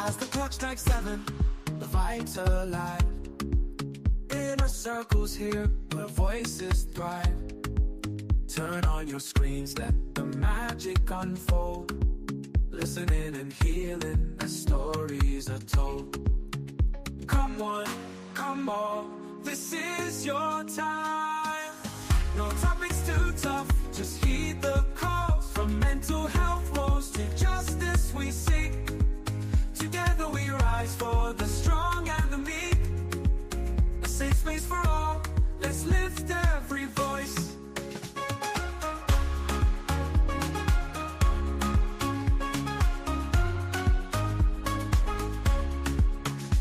As the clock strikes 7, the fight's alive. Inner circles here, where voices thrive. Turn on your screens, let the magic unfold. Listening and healing as stories are told. Come on, come on, this is your time. No topics too tough, just heed the call. From mental health woes to justice we seek. Together we rise for the strong and the meek. A safe space for all, let's lift every voice.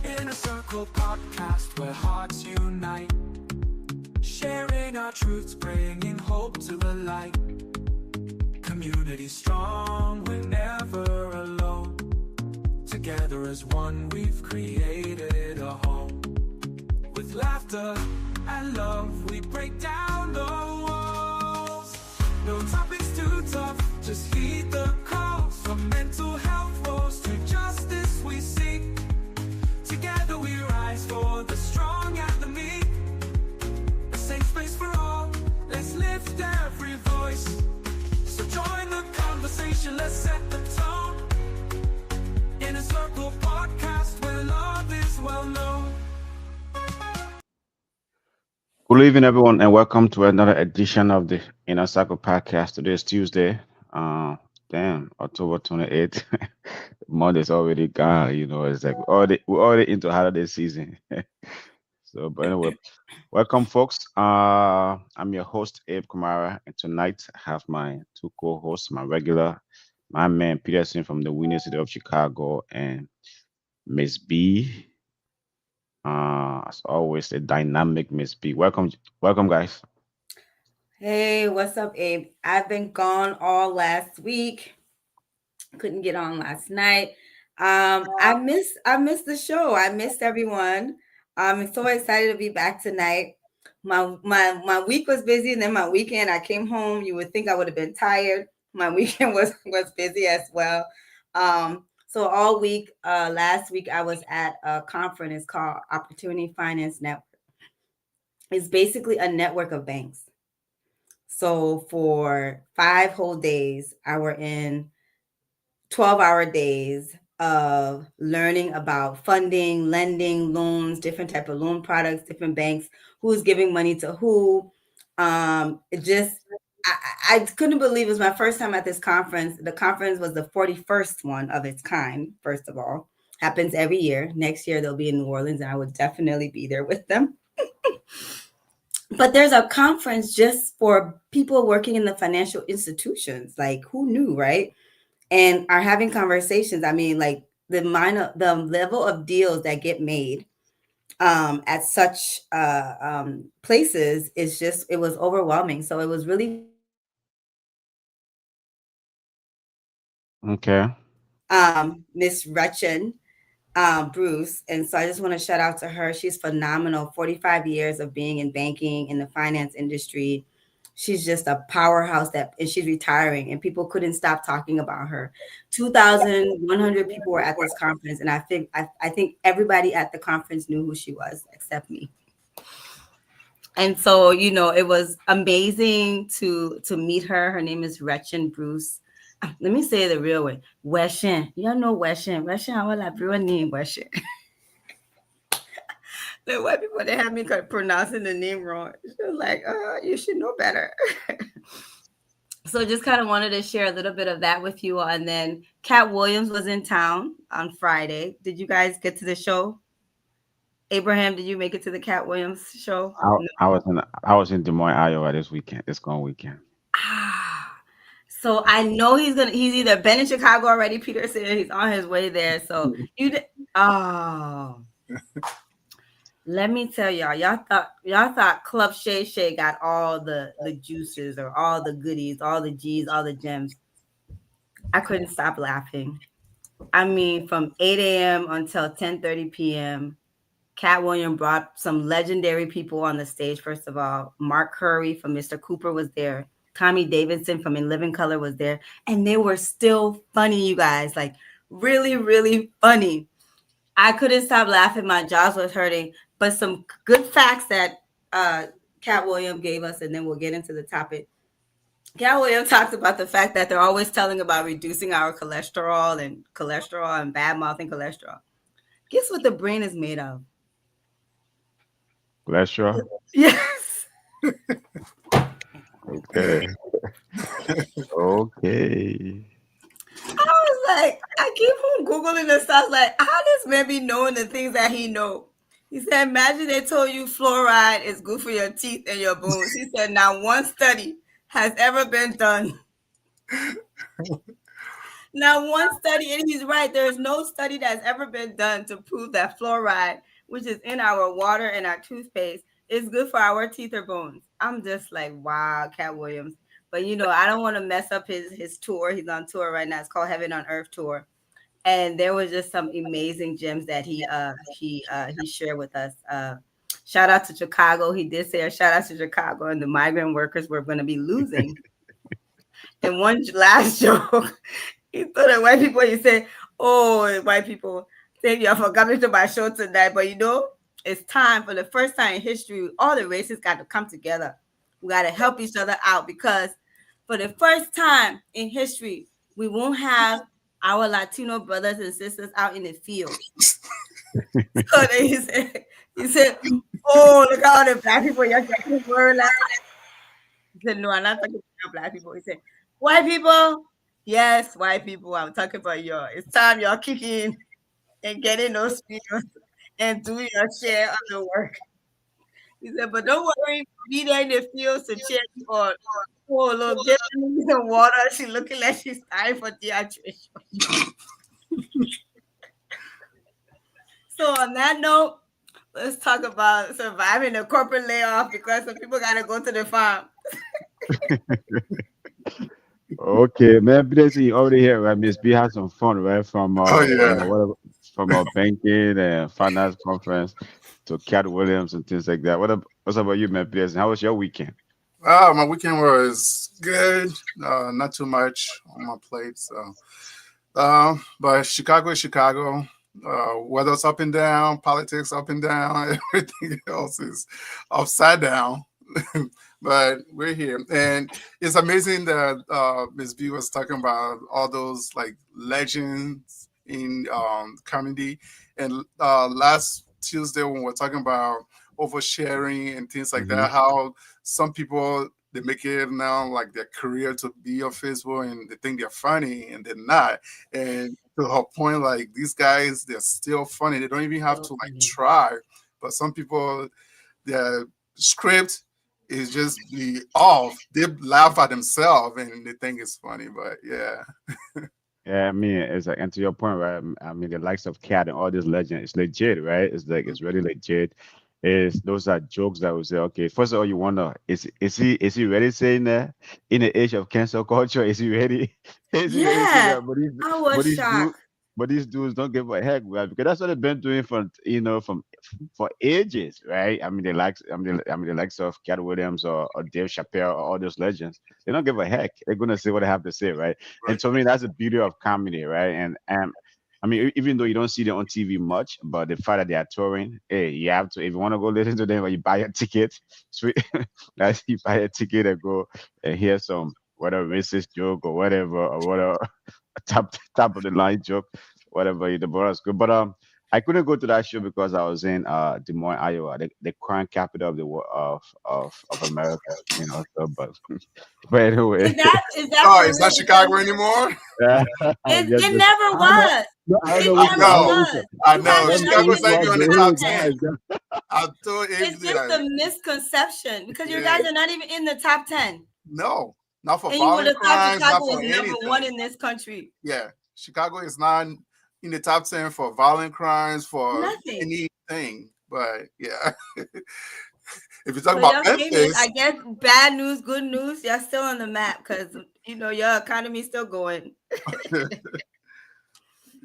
Inner Circle podcast where hearts unite. Sharing our truths, bringing hope to the light. Community strong, we're never alone. Together as one, we've created a home. With laughter and love, we break down the walls. No topics too tough, just heed the call. From mental health woes to justice we seek. Together we rise for the strong and the meek. A safe space for all, let's lift every voice. So join the conversation, let's set the tone. Inner Circle podcast where love is well known. Good evening, everyone, and welcome to another edition of the Inner Circle podcast. Today is Tuesday. October 28th. Monday's already gone. It's like we're already into holiday season. But anyway, welcome, folks. I'm your host, Abe Kumara, and tonight I have my two co-hosts, my man Peterson from the Winning City of Chicago, and Miss B. As always, the dynamic Miss B. Welcome, guys. Hey, what's up, Abe? I've been gone all last week. Couldn't get on last night. I missed the show. I missed everyone. I'm so excited to be back tonight. My week was busy, and then my weekend, I came home. You would think I would have been tired. My weekend was busy as well. So all week, last week I was at a conference called Opportunity Finance Network. It's basically a network of banks. So for 5 whole days, I were in 12-hour days of learning about funding, lending, loans, different type of loan products, different banks, who's giving money to who. I couldn't believe it was my first time at this conference. The conference was the 41st one of its kind, first of all. Happens every year. Next year, they'll be in New Orleans, and I would definitely be there with them. But there's a conference just for people working in the financial institutions. Like, who knew, right? And are having conversations. I mean, like the level of deals that get made at such places is it was overwhelming. So it was really Okay. Miss Retchen Bruce. And so I just want to shout out to her. She's phenomenal. 45 years of being in banking in the finance industry. She's just a powerhouse and she's retiring, and people couldn't stop talking about her. 2,100 people were at this conference, and I think everybody at the conference knew who she was except me. And so, it was amazing to meet her. Her name is Retchen Bruce. Let me say it the real way. Weshin. Y'all know Weshin. Weshin, I will have your name, Weshin. The white people, they have me pronouncing the name wrong. She was like, you should know better. So just kind of wanted to share a little bit of that with you all. And then Cat Williams was in town on Friday. Did you guys get to the show? Abraham, did you make it to the Cat Williams show? I was in Des Moines, Iowa this gone weekend. So I know he's either been in Chicago already. Peter said he's on his way there. So let me tell y'all thought Club Shay Shay got all the juices or all the goodies, all the G's, all the gems. I couldn't stop laughing. I mean, from 8 a.m. until 10:30 p.m., Cat Williams brought some legendary people on the stage. First of all, Mark Curry from Mr. Cooper was there. Tommy Davidson from In Living Color was there. And they were still funny, you guys. Like, Really, really funny. I couldn't stop laughing. My jaws was hurting. But some good facts that Cat William gave us, and then we'll get into the topic. Cat William talks about the fact that they're always telling about reducing our cholesterol and bad mouthing cholesterol. Guess what the brain is made of? Cholesterol. Yes. Okay. Okay. I was like, I keep on Googling this stuff. Like, how does man be knowing the things that he know? He said, imagine they told you fluoride is good for your teeth and your bones. He said, now one study has ever been done. Now one study, and he's right. There is no study that's ever been done to prove that fluoride, which is in our water and our toothpaste, is good for our teeth or bones. I'm just like, wow, Cat Williams. But I don't want to mess up his tour. He's on tour right now. It's called Heaven on Earth Tour. And there was just some amazing gems that he shared with us. Shout out to Chicago. He did say a shout out to Chicago and the migrant workers we're going to be losing. And one last joke, he told the white people, he said, oh, white people, thank you for coming to my show tonight. But it's time for the first time in history, all the races got to come together. We got to help each other out because for the first time in history, we won't have our Latino brothers and sisters out in the field. So then he said, oh, look at all the black people. You're getting word like. He said, no, I'm not talking about black people. He said, white people, yes, white people. I'm talking about y'all. It's time y'all kick in and get in those fields and do your share of the work. He said, but don't worry, be there in the fields to cheer you on. Oh, look, get me some water. She looking like she's dying for dehydration. So on that note, let's talk about surviving the corporate layoff because some people got to go to the farm. Okay, man. Busy you already here, right? Miss B had some fun, right? Oh yeah. Whatever, from our banking and finance conference to Cat Williams and things like that. What's about you, man? Busy? How was your weekend? My weekend was good. Not too much on my plate. So, but Chicago is Chicago. Weather's up and down, politics up and down, everything else is upside down. But we're here, and it's amazing that Ms. B was talking about all those like legends in comedy. And last Tuesday when we were talking about oversharing and things like Hmm. that, how some people they make it now like their career to be on Facebook and they think they're funny and they're not. And to her point, like these guys, they're still funny. They don't even have to So like funny. try. But some people, their script is just be off. They laugh at themselves and they think it's funny. But yeah, Yeah, I mean, it's like, and to your point, right? I mean, the likes of Cat and all this legend, it's legit, right? It's like it's really legit. Is those are jokes that we say, okay, first of all, you wonder, is he really saying that in the age of cancel culture? Is he ready? Is he ready saying Yeah, that? I But was these dudes, shocked. but these dudes don't give a heck, right? Because that's what they've been doing from for ages, right? I mean, the likes of Cat Williams or Dave Chappelle or all those legends, they don't give a heck. They're gonna say what they have to say, right? And right. to me, that's the beauty of comedy, right? And I mean, even though you don't see them on TV much, but the fact that they are touring, hey, you have to. If you want to go listen to them, or you buy a ticket, sweet, like you buy a ticket and go and hear some whatever racist joke or whatever top of the line joke, whatever. The bar is good, but I couldn't go to that show because I was in Des Moines, Iowa, the crime capital of the of America, So, but anyway. Is that Oh, for it's not real? Chicago Because anymore. Yeah, it, yes, it yes. never I know. was. No, I don't It know I which one. never I don't know know. which one. was. I You guys know. are Let me not know Chicago's which even not in even one. on the the top top Hey, 10. ten. guys. I told It's Avery just that. a misconception because you Yeah, guys are not even in the top 10. no, not for And you would violent have thought crimes, Chicago not for was number one anything. in this country. Yeah, Chicago is not in the top 10 for violent crimes, for Nothing. anything. But yeah, if you talk So about y'all came in, I Memphis, guess bad news, good news, y'all still on the map because your economy's still going.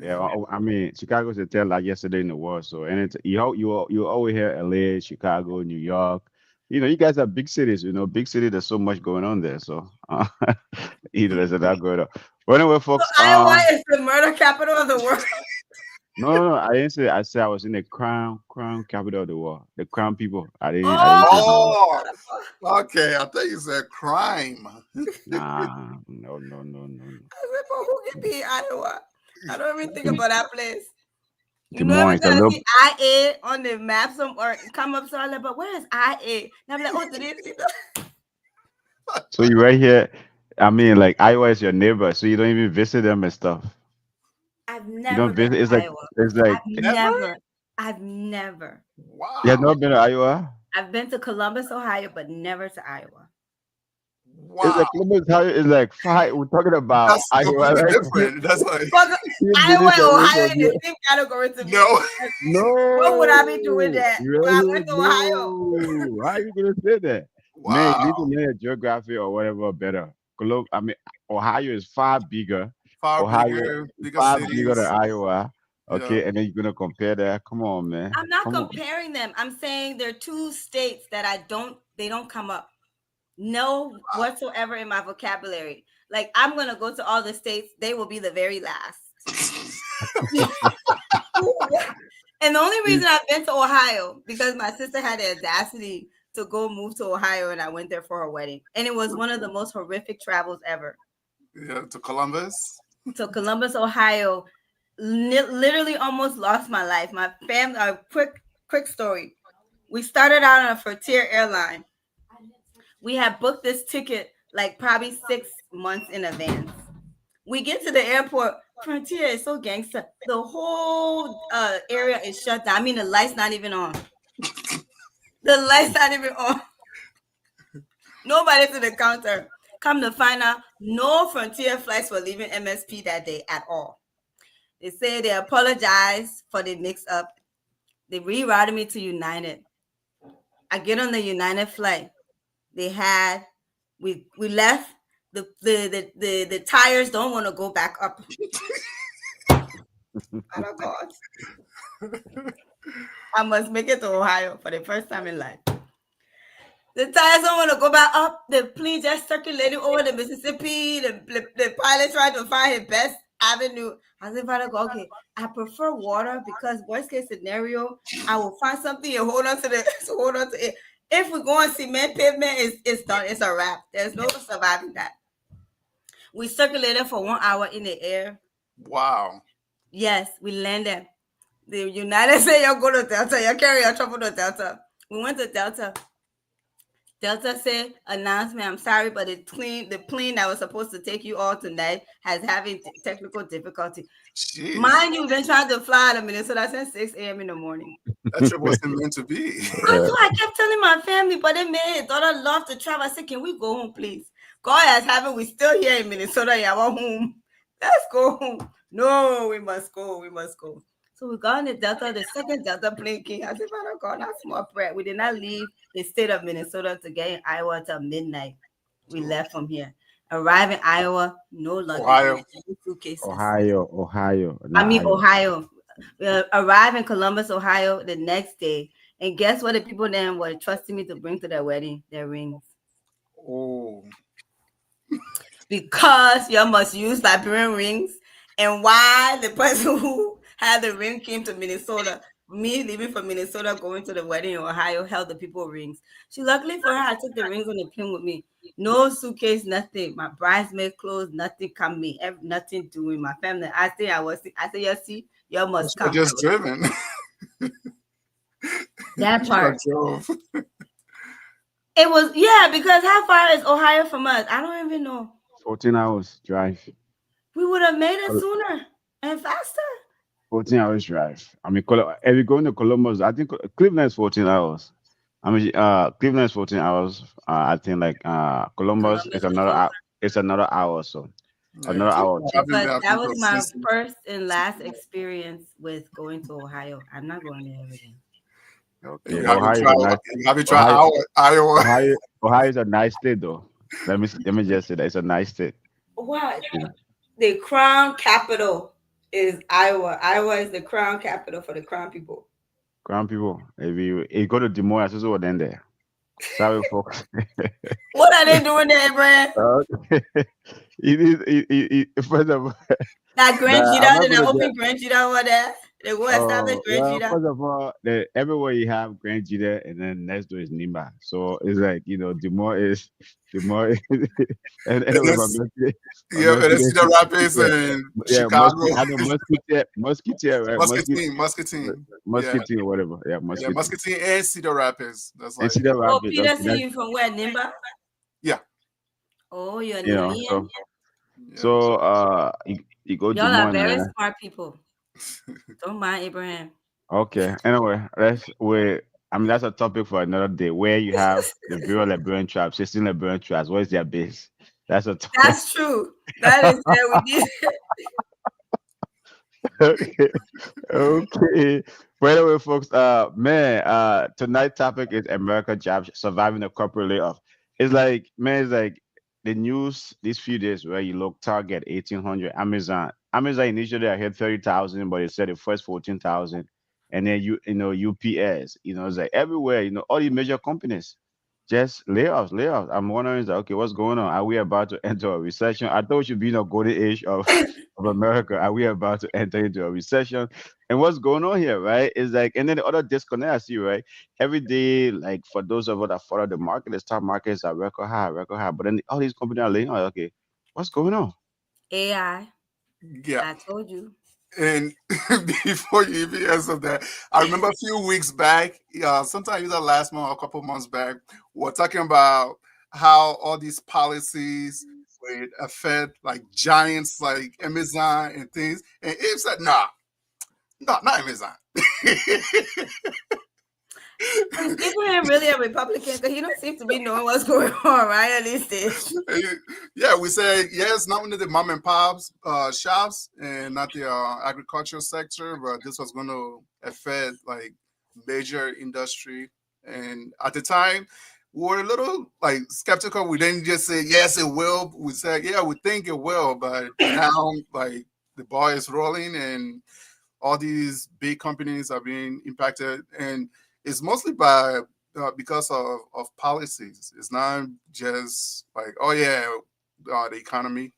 Yeah, I mean, Chicago's a tell like yesterday in the world. So, and it's you always hear LA, Chicago, New York. You guys are big cities. Big city. There's so much going on there. So, there's a lot going on. Well, anyway, So folks. Iowa is the murder capital of the world. No, I didn't say. I said I was in the crown capital of the world. The crown people. I didn't say something. Oh, okay. I thought you said crime. Nah, no. I said, but who can be in Iowa? I don't even think about that place. You Des know, every Moines. It's a time I little. see IA on the map or come up, so I'm like, but where is IA? And I'm like, oh, did they see that? So you right here. I mean, like Iowa is your neighbor, so you don't even visit them and stuff. I've You never don't been visit. to Iowa. It's like Never? I've never. you have Wow. not been to Iowa. I've been to Columbus, Ohio, but never to Iowa. It's like Wow. Columbus, Ohio is like five. We're talking about That's Iowa, completely right? different. That's like, But You Iowa visit and away Ohio from in the here. same category to me. no. What would I be doing No, that? right When I here, went to Ohio. no. How are you gonna say that? Man, you need to Wow. learn your geography or whatever better. I mean, Ohio is far bigger. Far Ohio bigger, is bigger far bigger than cities. Iowa. Yeah. Okay, and then you're gonna compare that. Come on, man. I'm not Come on. comparing them. I'm saying they're two states that they don't come up. No whatsoever in my vocabulary. Like I'm gonna go to all the states, they will be the very last. And the only reason I've been to Ohio because my sister had the audacity to go move to Ohio and I went there for her wedding. And it was one of the most horrific travels ever. Yeah, to Columbus. To Columbus, Ohio, literally almost lost my life. My family, a quick story. We started out on a Frontier airline. We had booked this ticket like probably 6 months in advance. We get to the airport. Frontier is so gangster. The whole area is shut down. I mean, the lights not even on. The lights not even on. Nobody's at the counter. Come to find out, no Frontier flights were leaving MSP that day at all. They say they apologized for the mix-up. They rerouted me to United. I get on the United flight. We left. The tires don't want to go back up. Oh God. I must make it to Ohio for the first time in life. The tires don't want to go back up. The plane just circulating over the Mississippi. The pilot tried to find his best avenue. I was about to go, okay, I prefer water because worst case scenario, I will find something and hold on to it. If we go on cement pavement, it's done. It's a wrap. There's no surviving that. We circulated for 1 hour in the air. Wow. Yes, we landed. The United States, you go to Delta. You carry your trouble to Delta. We went to Delta. Delta said, announcement, I'm sorry, but the plane that was supposed to take you all tonight has having technical difficulty. Jeez. Mind you, we've been trying to fly out of Minnesota since 6 a.m. in the morning. That trip wasn't meant to be. I kept telling my family, but they made it. Daughter love to travel. I said, can we go home, please? God has having, we still here in Minnesota. Yeah, we're home. Let's go home. No, we must go. We must go. So we got in the Delta, the second Delta plane came. I said, Father God, that's small prayer. We did not leave the state of Minnesota to get in Iowa until midnight. We left from here. Arrive in Iowa, no luggage, Ohio. no suitcases. Ohio. I mean, Ohio. We arrived in Columbus, Ohio the next day. And guess what? The people then were trusting me to bring to their wedding? Their rings. Oh. Because you must use Liberian rings. And why the person who had the ring came to Minnesota, me leaving from Minnesota, going to the wedding in Ohio, held the people rings. Luckily for her, I took the rings on the plane with me. No suitcase, nothing. My bridesmaid clothes, nothing come me. Nothing doing. My family. I said, you see, you must come. Just driven. That part. Drove. It was, yeah, because how far is Ohio from us? I don't even know. 14 hours drive. We would have made it sooner and faster. 14 hours drive. I mean, if you're going to Columbus, I think Cleveland is 14 hours. I mean, Cleveland is 14 hours. I think like Columbus is another hour. It's another hour or so. Another hour. But that was my first and last experience with going to Ohio. I'm not going there again. Okay. You have to try Iowa. Ohio is a nice state, though. Let me just say that it's a nice state. What? The crown capital is Iowa. Iowa is the crown capital for the crown people. Crown people. If you go to Des Moines, it's over there. Sorry, folks. What are they doing there, Brad? First of all, That Grand I'm Gita, not then I gonna get. open Grand Gita over there. They go establish Oh, Grand well, Gita. first of all, everywhere you have Grand Jita, and then next door is Nimba. So it's like, the more, and And anyway, it's, my yeah, and it's Musketeers, Cedar Rapids yeah, and yeah, Chicago, I know Musketeer, right? Muscatine. Yeah, Musketeer, whatever, yeah, yeah, Musketeer, Muscatine and Cedar Rapids. That's and like, Cedar Oh, Rapids. Okay, Peterson, you from where? Nimba? yeah, Oh, you're you know, Nimian. yeah. you go Y'all are Dumont, very smart people. Don't mind Abraham. okay. Anyway, let's wait. I mean, that's a topic for another day. Where you have the Bureau Liberian tribes, 16 Liberian tribes. Where's their base? That's a topic. That's true. That is there we did. Okay. Okay. By the way, folks, tonight's topic is America jobs surviving the corporate layoff. It's like the news these few days where you look Target 1800, Amazon initially I had 30,000, but it said the first 14,000, and then UPS, it's like everywhere, all these major companies. Just layoffs, layoffs. I'm wondering, is that, okay, what's going on? Are we about to enter a recession? I thought we should be in a golden age of America. Are we about to enter into a recession? And what's going on here, right? Is like, and then the other disconnect I see, right? Every day, like for those of us that follow the market, the stock markets are record high, record high. But then all these companies are laying off. Okay, what's going on? AI. Yeah. I told you. And before you even answer that, I remember a few weeks back, sometime either last month or a couple months back, we're talking about how all these policies would affect like giants like Amazon and things. And Abe said, nah, no, not Amazon. Is Abraham really a Republican? Because he don't seem to be knowing what's going on, right? At this stage. Yeah, we said yes, not only the mom and pops shops and not the agricultural sector, but this was going to affect like major industry. And at the time, we were a little like skeptical. We didn't just say yes, it will. We said yeah, we think it will. But now, like the ball is rolling, and all these big companies are being impacted, and it's mostly by because of policies. It's not just like, oh yeah, the economy.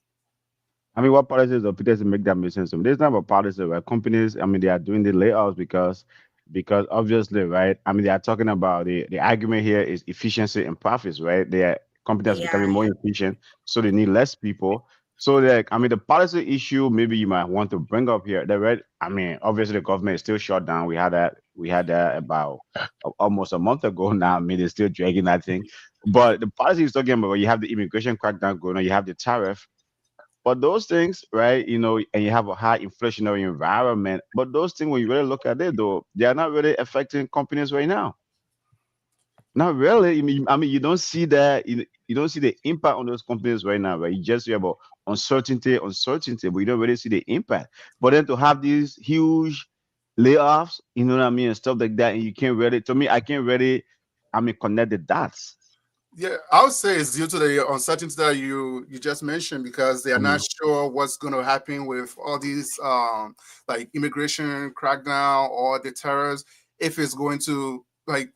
I mean, what policies or Peter to make that make sense? There's not a policy where companies, I mean, they are doing the layoffs because obviously, right? I mean, they are talking about the argument here is efficiency and profits, right? Their companies are becoming AI. more efficient, so they need less people. So, like, I mean, the policy issue maybe you might want to bring up here. The right, I mean, obviously the government is still shut down. We had that about almost a month ago now. I mean, they're still dragging that thing. But the policy is talking about you have the immigration crackdown going on, you have the tariff, but those things, right, and you have a high inflationary environment. But those things, when you really look at it, though, they are not really affecting companies right now. Not really. I mean, you don't see that. You don't see the impact on those companies right now, right? You just hear about uncertainty, but you don't really see the impact. But then to have these huge layoffs, you know what I mean, and stuff like that, and you can't really. To me, I can't really. I mean, connect the dots. Yeah, I would say it's due to the uncertainty that you just mentioned because they are not Mhm. sure what's going to happen with all these like immigration crackdown or the terrors. If it's going to like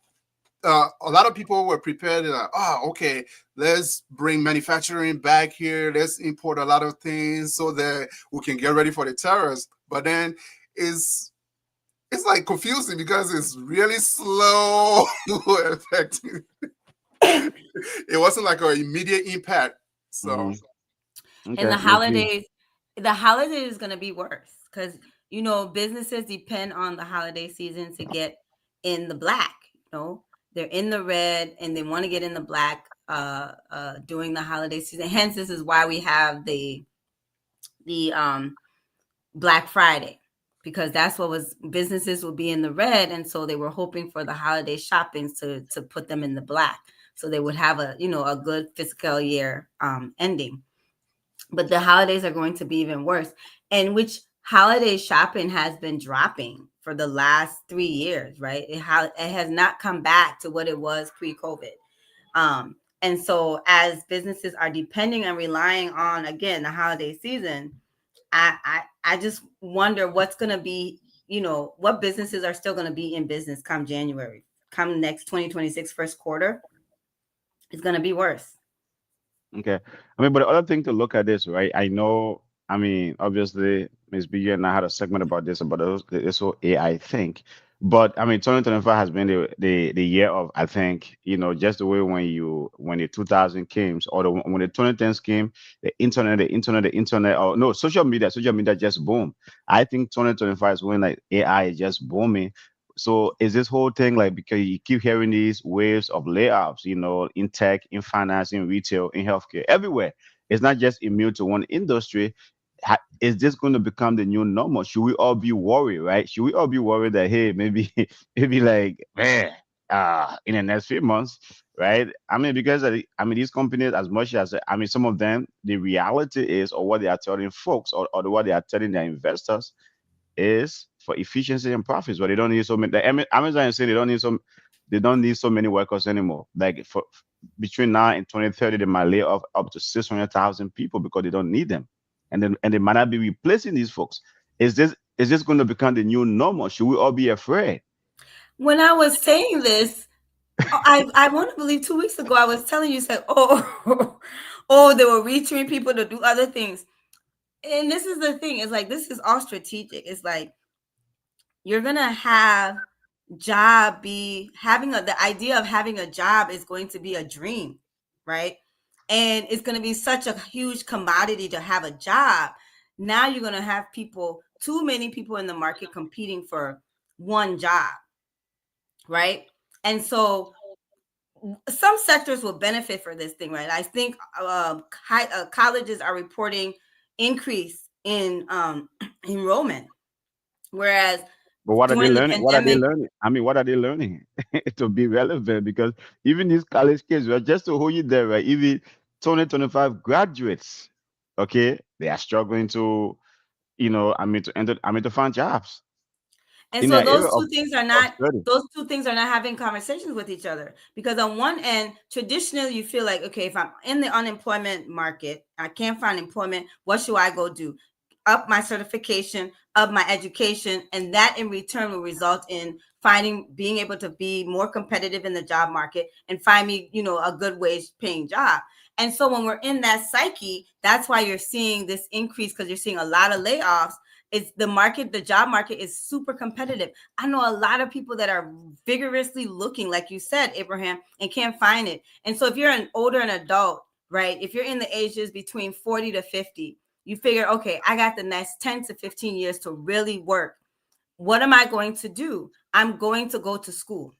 a lot of people were prepared like, oh, okay, let's bring manufacturing back here. Let's import a lot of things so that we can get ready for the tariffs. But then it's like confusing because it's really slow affecting. It wasn't like an immediate impact. So Mhm. And Okay, let's see. the holidays is gonna be worse because businesses depend on the holiday season to get in the black. They're in the red and they want to get in the black during the holiday season. Hence, this is why we have the Black Friday, because that's what was businesses will be in the red, and so they were hoping for the holiday shoppings to put them in the black, so they would have a good fiscal year ending. But the holidays are going to be even worse, and which holiday shopping has been dropping for the last 3 years, right? It has not come back to what it was pre-COVID. And so as businesses are depending and relying on, again, the holiday season, I just wonder what's going to be, what businesses are still going to be in business come January, come next 2026 first quarter. It's going to be worse. Okay. I mean, but the other thing to look at this, right? I know, I mean, obviously, Ms. B, you and I had a segment about this, about this whole AI thing. But I mean, 2025 has been the year of, I think, just the way when the 2000 came, or when the 2010s came, the internet, or no, social media just boom. I think 2025 is when like AI is just booming. So is this whole thing like, because you keep hearing these waves of layoffs, in tech, in finance, in retail, in healthcare, everywhere. It's not just immune to one industry. Is this going to become the new normal? Should we all be worried, right? Should we all be worried that, hey, maybe maybe like, man, in the next few months, right? I mean, because I mean, these companies, as much as I mean, some of them, the reality is, or what they are telling folks, or what they are telling their investors, is for efficiency and profits, but they don't need so many. The Amazon is saying they don't need so many workers anymore. Like between now and 2030, they might lay off up to 600,000 people because they don't need them, and they might not be replacing these folks. Is this going to become the new normal? Should we all be afraid? When I was saying this, I want to believe 2 weeks ago I was telling you, said, oh, oh, they were reaching people to do other things. And this is the thing, it's like, this is all strategic. It's like, you're gonna have job be having the idea of having a job is going to be a dream, right? And it's going to be such a huge commodity to have a job. Now you're going to have too many people in the market competing for one job, right? And so some sectors will benefit for this thing, right? I think colleges are reporting increase in enrollment, whereas But what are they during the learning? What are they pandemic. learning? I mean, what are they learning to be relevant? Because even these college kids, right, just to hold you there, right? Even 2025 graduates, okay, they are struggling to, to find jobs And in so their area those of, two things are of not study. those two things are not having conversations with each other, because on one end, traditionally, you feel like, okay, if I'm in the unemployment market, I can't find employment, what should I go do? Up my certification, up my education, and that in return will result in being able to be more competitive in the job market and find me, a good wage paying job. And so when we're in that psyche, that's why you're seeing this increase, because you're seeing a lot of layoffs. It's the job market is super competitive. I know a lot of people that are vigorously looking, like you said, Abraham, and can't find it. And so if you're an adult, right, if you're in the ages between 40 to 50, you figure, okay, I got the next 10 to 15 years to really work. What am I going to do? I'm going to go to school.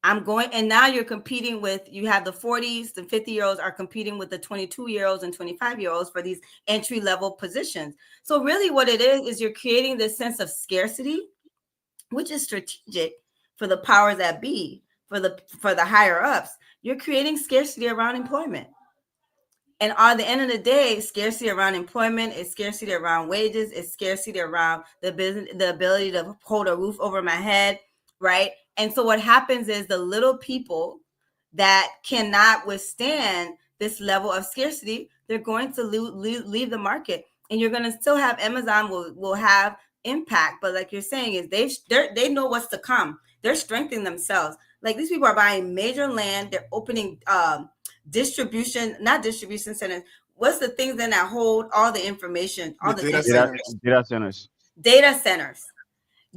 And now you're competing you have the 40s, the 50-year-olds are competing with the 22-year-olds and 25-year-olds for these entry level positions. So really what it is you're creating this sense of scarcity, which is strategic for the powers that be, for the higher ups. You're creating scarcity around employment. And at the end of the day, scarcity around employment is scarcity around wages, it's scarcity around the ability to hold a roof over my head, right? And so what happens is the little people that cannot withstand this level of scarcity, they're going to leave the market. And you're going to still have Amazon will have impact, but like you're saying, is they know what's to come. They're strengthening themselves. Like, these people are buying major land, they're opening not distribution centers. What's the things then that hold all the information, all The the data Data, centers. information? data centers. Data centers.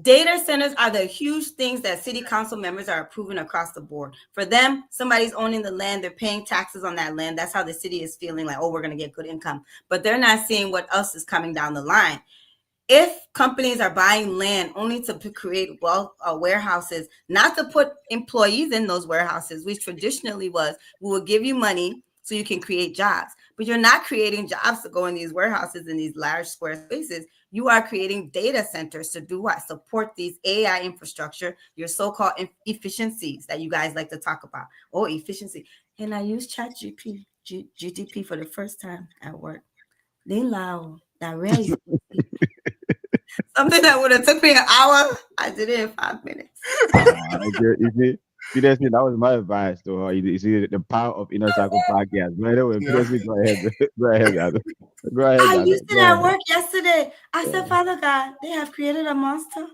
Data centers are the huge things that city council members are approving across the board. For them, somebody's owning the land, they're paying taxes on that land. That's how the city is feeling like, oh, we're going to get good income. But they're not seeing what else is coming down the line. If companies are buying land only to create warehouses, not to put employees in those warehouses, which traditionally was, we will give you money so you can create jobs, but you're not creating jobs to go in these warehouses in these large square spaces. You are creating data centers to do what? Support these AI infrastructure, your so-called efficiencies that you guys like to talk about. Oh, efficiency. And I use GTP for the first time at work. They loud. That really something that would have took me an hour, I did it in 5 minutes. Seriously, that was my advice to her. You see the power of Inner Circle podcast. By the way, Yeah. seriously, go ahead. Go ahead, Dado. Go ahead, I Dado. used it Go at ahead. work yesterday. I said, Father God, they have created a monster.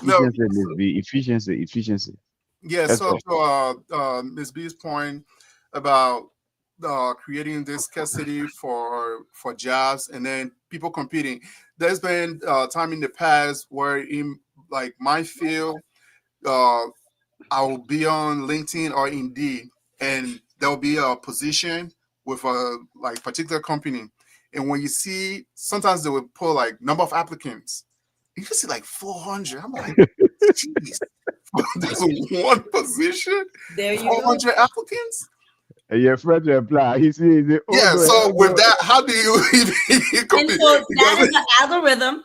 No. Efficiency, Miss B. Efficiency. Yeah. Let's So go. to Ms. B's point about creating this scarcity for jobs, and then people competing. There's been time in the past where in like my field, uh, I will be on LinkedIn or Indeed, and there'll be a position with a like particular company. And when you see, sometimes they will put like number of applicants. You just see like 400. I'm like, jeez, there's one position, There you go. 400 applicants. And your friend to apply. He say, oh Yeah. no, So hell with no. that, how do you even And compete? so that is Because an algorithm.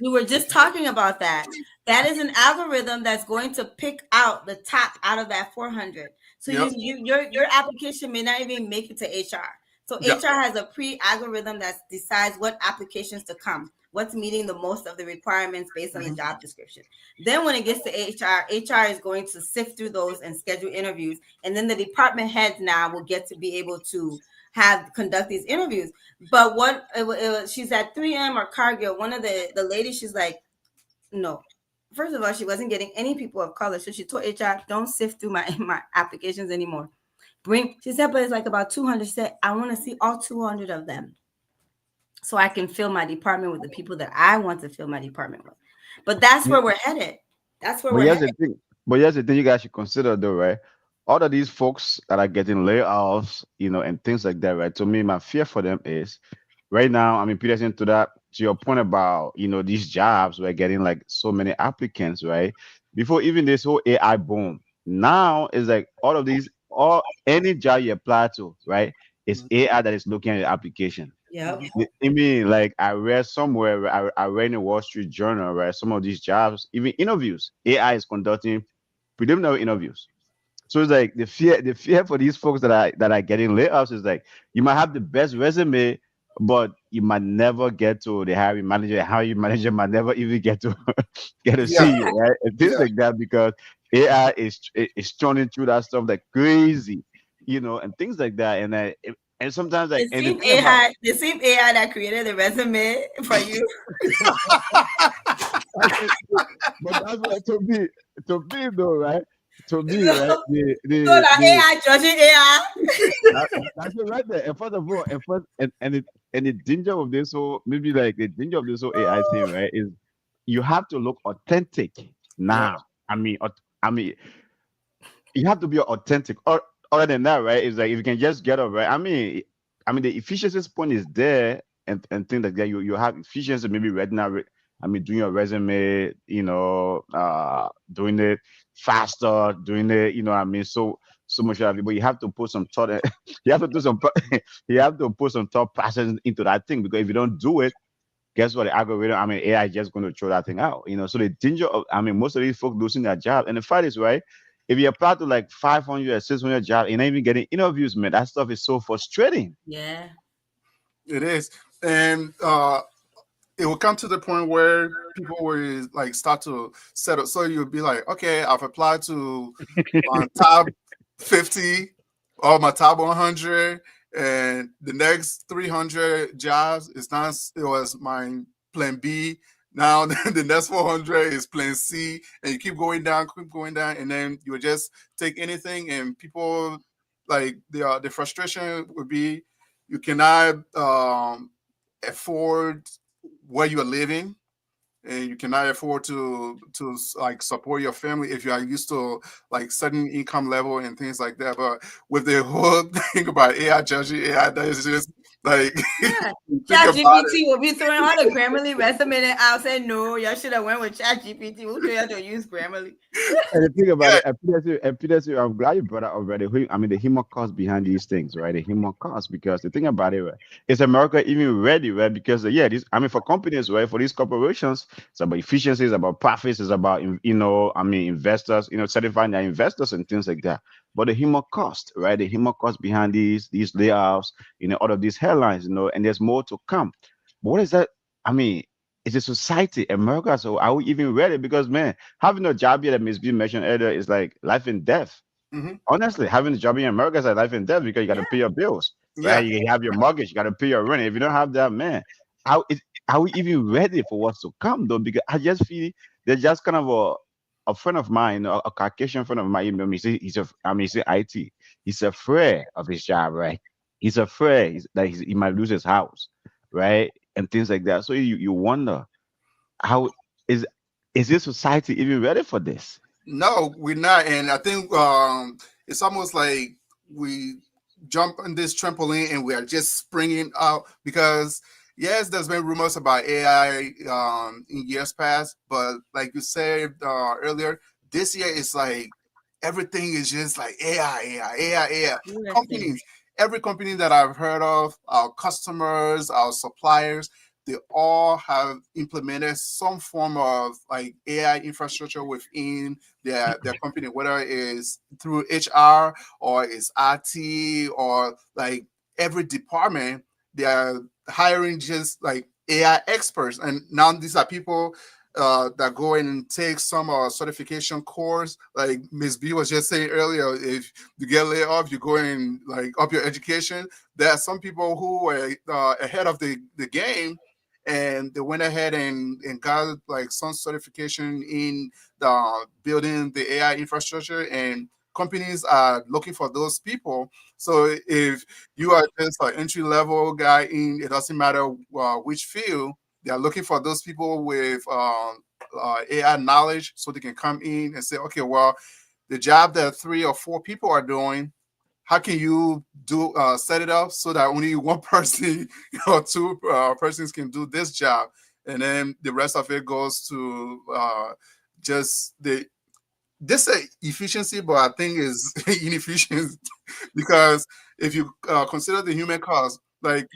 We were just talking about that. That is an algorithm that's going to pick out the top out of that 400. So yep, your application may not even make it to HR. So yep, HR has a pre-algorithm that decides what applications to come, what's meeting the most of the requirements based on the mhm, job description. Then when it gets to HR is going to sift through those and schedule interviews. And then the department heads now will get to be able to have conduct these interviews. But she's at 3M or Cargill. One of the ladies, she's like, no. First of all, she wasn't getting any people of color, so she told HR, "Don't sift through my applications anymore. Bring." She said, "But it's like about 200." She said, "I want to see all 200 of them, so I can fill my department with the people that I want to fill my department with." But that's where we're headed. That's where But we're here's headed. the thing. But here's the thing you guys should consider though, right? All of these folks that are getting layoffs, and things like that, right? To me, my fear for them is right now, I mean, Peterson, to your point about, these jobs, we're getting like so many applicants, right? Before even this whole AI boom, now is like all any job you apply to, right? It's mhm, AI that is looking at the application. Yep. mhm. I mean, like I read somewhere, I read in the Wall Street Journal, right? Some of these jobs, even interviews, AI is conducting preliminary interviews. So it's like the fear for these folks that are getting layoffs is like you might have the best resume, but you might never get to the hiring manager. Hiring manager might never even get to get to Yeah, see you, right? And things yeah, like that because AI is churning through that stuff like crazy, and things like that. And sometimes like and the thing about The same AI that created the resume for you. but that's what to me though, right? To me, right? So, so the AI judging AI. That's it right there. And first of all, and the danger of this whole maybe like the danger of this whole AI thing, right, is you have to look authentic yeah, now. I mean, you have to be authentic. Or other than that, right? It's like if you can just get up, right? I mean, the efficiency point is there, and things like that. You have efficiency, maybe right now. Doing your resume, doing it faster, doing it, so much of it. But you have to put some thought. You have to do some. You have to put some thought process into that thing because if you don't do it, guess what? The algorithm, AI is just going to throw that thing out. So the danger of, most of these folks losing their job. And the fact is, right, if you apply to like 500 or 600 jobs and not even getting interviews, man, that stuff is so frustrating. Yeah. it is. And it will come to the point where people will like start to settle. So you'll be like, okay, I've applied to my top 50 or my top 100, and the next 300 jobs is not. It was my plan B. Now the next 400 is plan C, and you keep going down, and then you would just take anything. And people like the frustration would be you cannot afford where you are living, and you cannot afford to like support your family if you are used to like certain income level and things like that. But with the whole thing about AI judging AI, that is just like Yeah. think Chat about it. GPT will be throwing all the Grammarly resume out saying, no, y'all should have went with Chat GPT. Who told you to use Grammarly? And the thing about Yeah, it, and Peter, I'm glad you brought up already. The human cost behind these things, right? The human cost, because the thing about it, right, is America even ready, right? Because yeah, for companies, right, for these corporations, it's about efficiency, it's about profits, it's about investors, certifying their investors and things like that. But the human cost, right? The human cost behind these layoffs, all of these headlines, and there's more to come. But what is that? I mean, it's a society, America. So are we even ready? Because man, having a job here that Miss B mentioned earlier is like life and death. hmm, Honestly, having a job in America is like life and death because you got to Yeah. pay your bills, right? yeah, You have your mortgage, you got to pay your rent. If you don't have that, man, how is are we even ready for what's to come though? Because I just feel there's just kind of a friend of mine, a Caucasian friend of mine, he's IT. He's afraid of his job, right? He's afraid that he might lose his house, right? And things like that. So you wonder how is is this society even ready for this? No, we're not. And I think it's almost like we jump on this trampoline and we are just springing out because, yes, there's been rumors about AI in years past, but like you said earlier, this year it's like everything is just like AI, AI, AI, AI. Interesting. Companies, every company that I've heard of, our customers, our suppliers, they all have implemented some form of like AI infrastructure within their company, whether it's through HR or it's IT or like every department, they are hiring just like AI experts. And now these are people that go in and take some certification course. Like Miss B was just saying earlier, if you get laid off, you go in like up your education. There are some people who were ahead of the game and they went ahead and got like some certification in building the AI infrastructure, and companies are looking for those people. So if you are just an entry level guy in, it doesn't matter which field, they are looking for those people with AI knowledge so they can come in and say, okay, well, the job that three or four people are doing, how can you do set it up so that only one person or two persons can do this job, and then the rest of it goes to just the this efficiency, but I think is inefficient because if you consider the human cost, like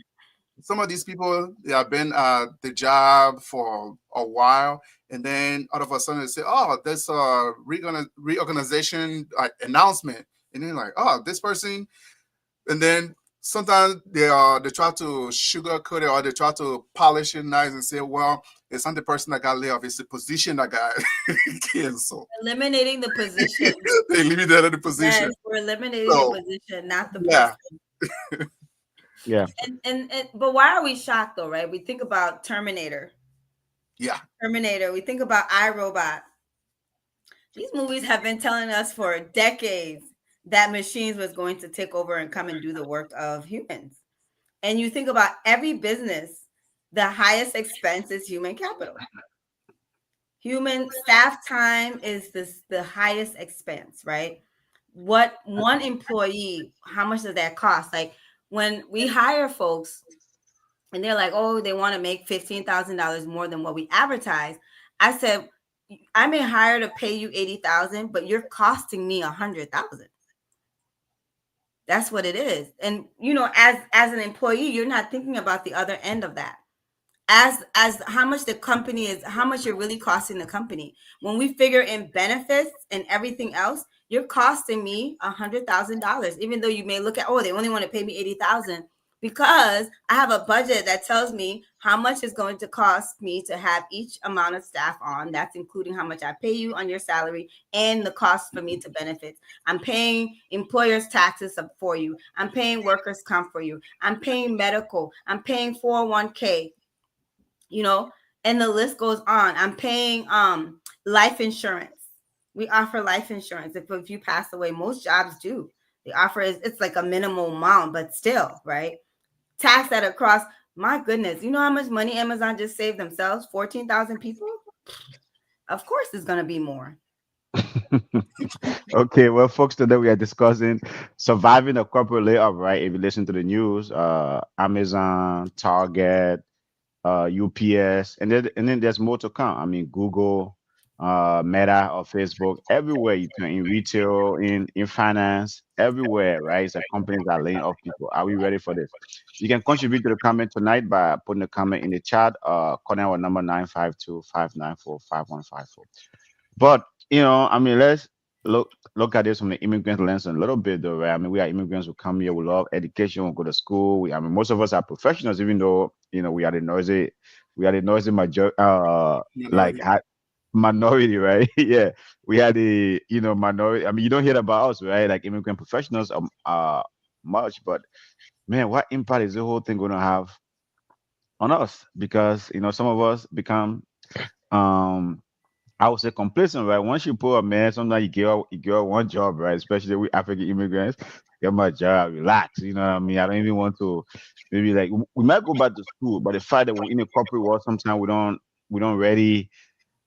some of these people, they have been at the job for a while, and then all of a sudden they say, "Oh, there's a reorganization announcement," and then like, "Oh, this person," and then sometimes they try to sugarcoat it or they try to polish it nice and say, "Well, it's not the person that got laid off; it's the position that got canceled." Eliminating the position. They leave it at the position. Yes, we're eliminating the So position, not the yeah, person. Yeah. And but why are we shocked though, right? We think about Terminator. yeah, Terminator. We think about iRobot. These movies have been telling us for decades that machines was going to take over and come and do the work of humans. And you think about every business, the highest expense is human capital. Human staff time is the highest expense, right? What one employee, how much does that cost? Like when we hire folks and they're like, oh, they want to make $15,000 more than what we advertise. I said, I may hire to pay you 80,000, but you're costing me 100,000. That's what it is. And as an employee, you're not thinking about the other end of that. As how much the company is, how much you're really costing the company. When we figure in benefits and everything else, you're costing me $100,000, even though you may look at, oh, they only want to pay me 80,000, because I have a budget that tells me how much is going to cost me to have each amount of staff on. That's including how much I pay you on your salary and the cost for me to benefits. I'm paying employers taxes for you. I'm paying workers comp for you. I'm paying medical. I'm paying 401k, and the list goes on. I'm paying life insurance. We offer life insurance if you pass away. Most jobs do. The offer it's like a minimal amount, but still, right? Tax that across. My goodness, you know how much money Amazon just saved themselves? 14,000 people. Of course, it's gonna be more. Okay, well, folks, today we are discussing surviving a corporate layoff, right? If you listen to the news, Amazon, Target, UPS, and then there's more to come. I mean, Google, Meta, or Facebook, everywhere you can, in retail, in finance, everywhere, right? So companies are laying off people. Are we ready for this? You can contribute to the comment tonight by putting a comment in the chat. Calling our number 952-594-5154. But I mean, let's look at this from the immigrant lens a little bit, though, right? I mean, we are immigrants who come here, we love education, we go to school. I mean, most of us are professionals, even though we are the noisy major, like minority. minority, right? Yeah, we are the minority. I mean, you don't hear about us, right? Like immigrant professionals, much, but man, what impact is the whole thing going to have on us? Because some of us become um I would say complacent, right? Once you put a man, sometimes you give out one job, right? Especially with African immigrants. get my job, relax. You know what I mean? I don't even want to. Maybe like we might go back to school, but the fact that we're in a corporate world, sometimes we don't really,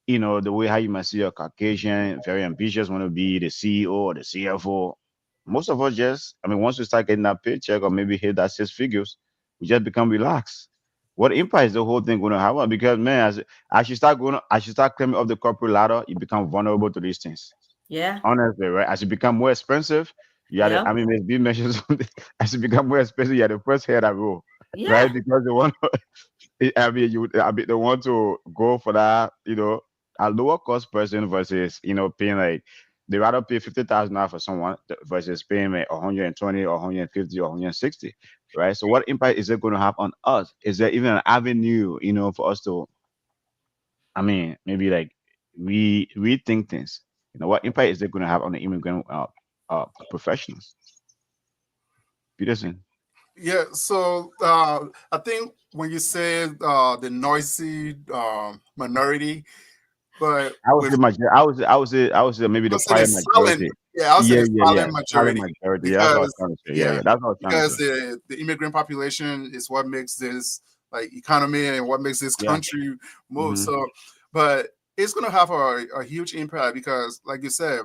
the way how you might see a Caucasian, very ambitious, want to be the CEO or the CFO. Most of us just, I mean, once we start getting that paycheck or maybe hit that 6 figures, we just become relaxed. What impact is the whole thing going to have on? Because man, as you start climbing up the corporate ladder, you become vulnerable to these things. Yeah. Honestly, right? As you become more expensive, you had, Yep. I mean, Ms. B mentioned something. As you become more expensive, you're the first head that roll, Yeah. right? Because the one I mean, they want to go for that, a lower cost person versus, paying like they rather pay 50,000 for someone versus paying like 120 or 150 or 160, right? So what impact is it going to have on us? Is there even an avenue, for us to, I mean, maybe like rethink things? What impact is it going to have on the immigrant professionals? Peterson. Yeah, so I think when you said the noisy minority, but I would with say I would say maybe the let's say the quiet silent, majority. yeah, I'll say Yeah, the yeah, yeah. silent Silent majority majority. Yeah, that's what I was because trying to say. Yeah, yeah, yeah. That's what I was trying to because say. the immigrant population is what makes this like economy and what makes this Yeah. country move. Hmm. So, but it's gonna have a huge impact because, like you said,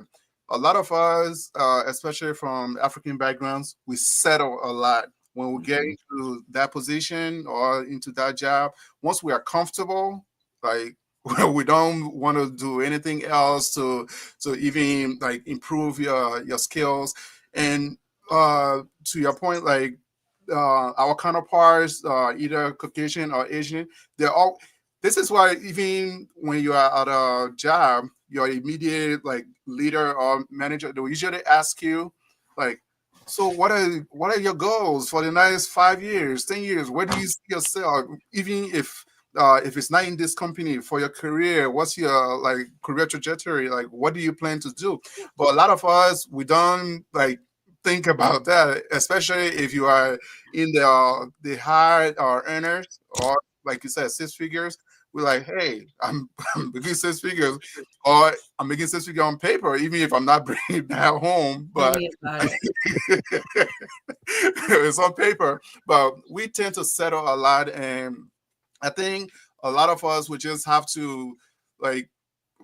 a lot of us, especially from African backgrounds, we settle a lot when we get Hmm. into that position or into that job. Once we are comfortable, like we don't want to do anything else to even like improve your skills. And to your point, like our counterparts, either Caucasian or Asian, they're all. This is why even when you are at a job, your immediate like leader or manager, they will usually ask you, like, so what are your goals for the next 5 years, 10 years? Where do you see yourself? Even if it's not in this company for your career, what's your like career trajectory? Like, what do you plan to do? But a lot of us, we don't like think about that, especially if you are in the high earners or like you said, 6 figures. We're like, hey, I'm making 6 figures, or I'm making 6 figures on paper, even if I'm not bringing that home, Tell but me about it. it's on paper. But we tend to settle a lot, and I think a lot of us would just have to like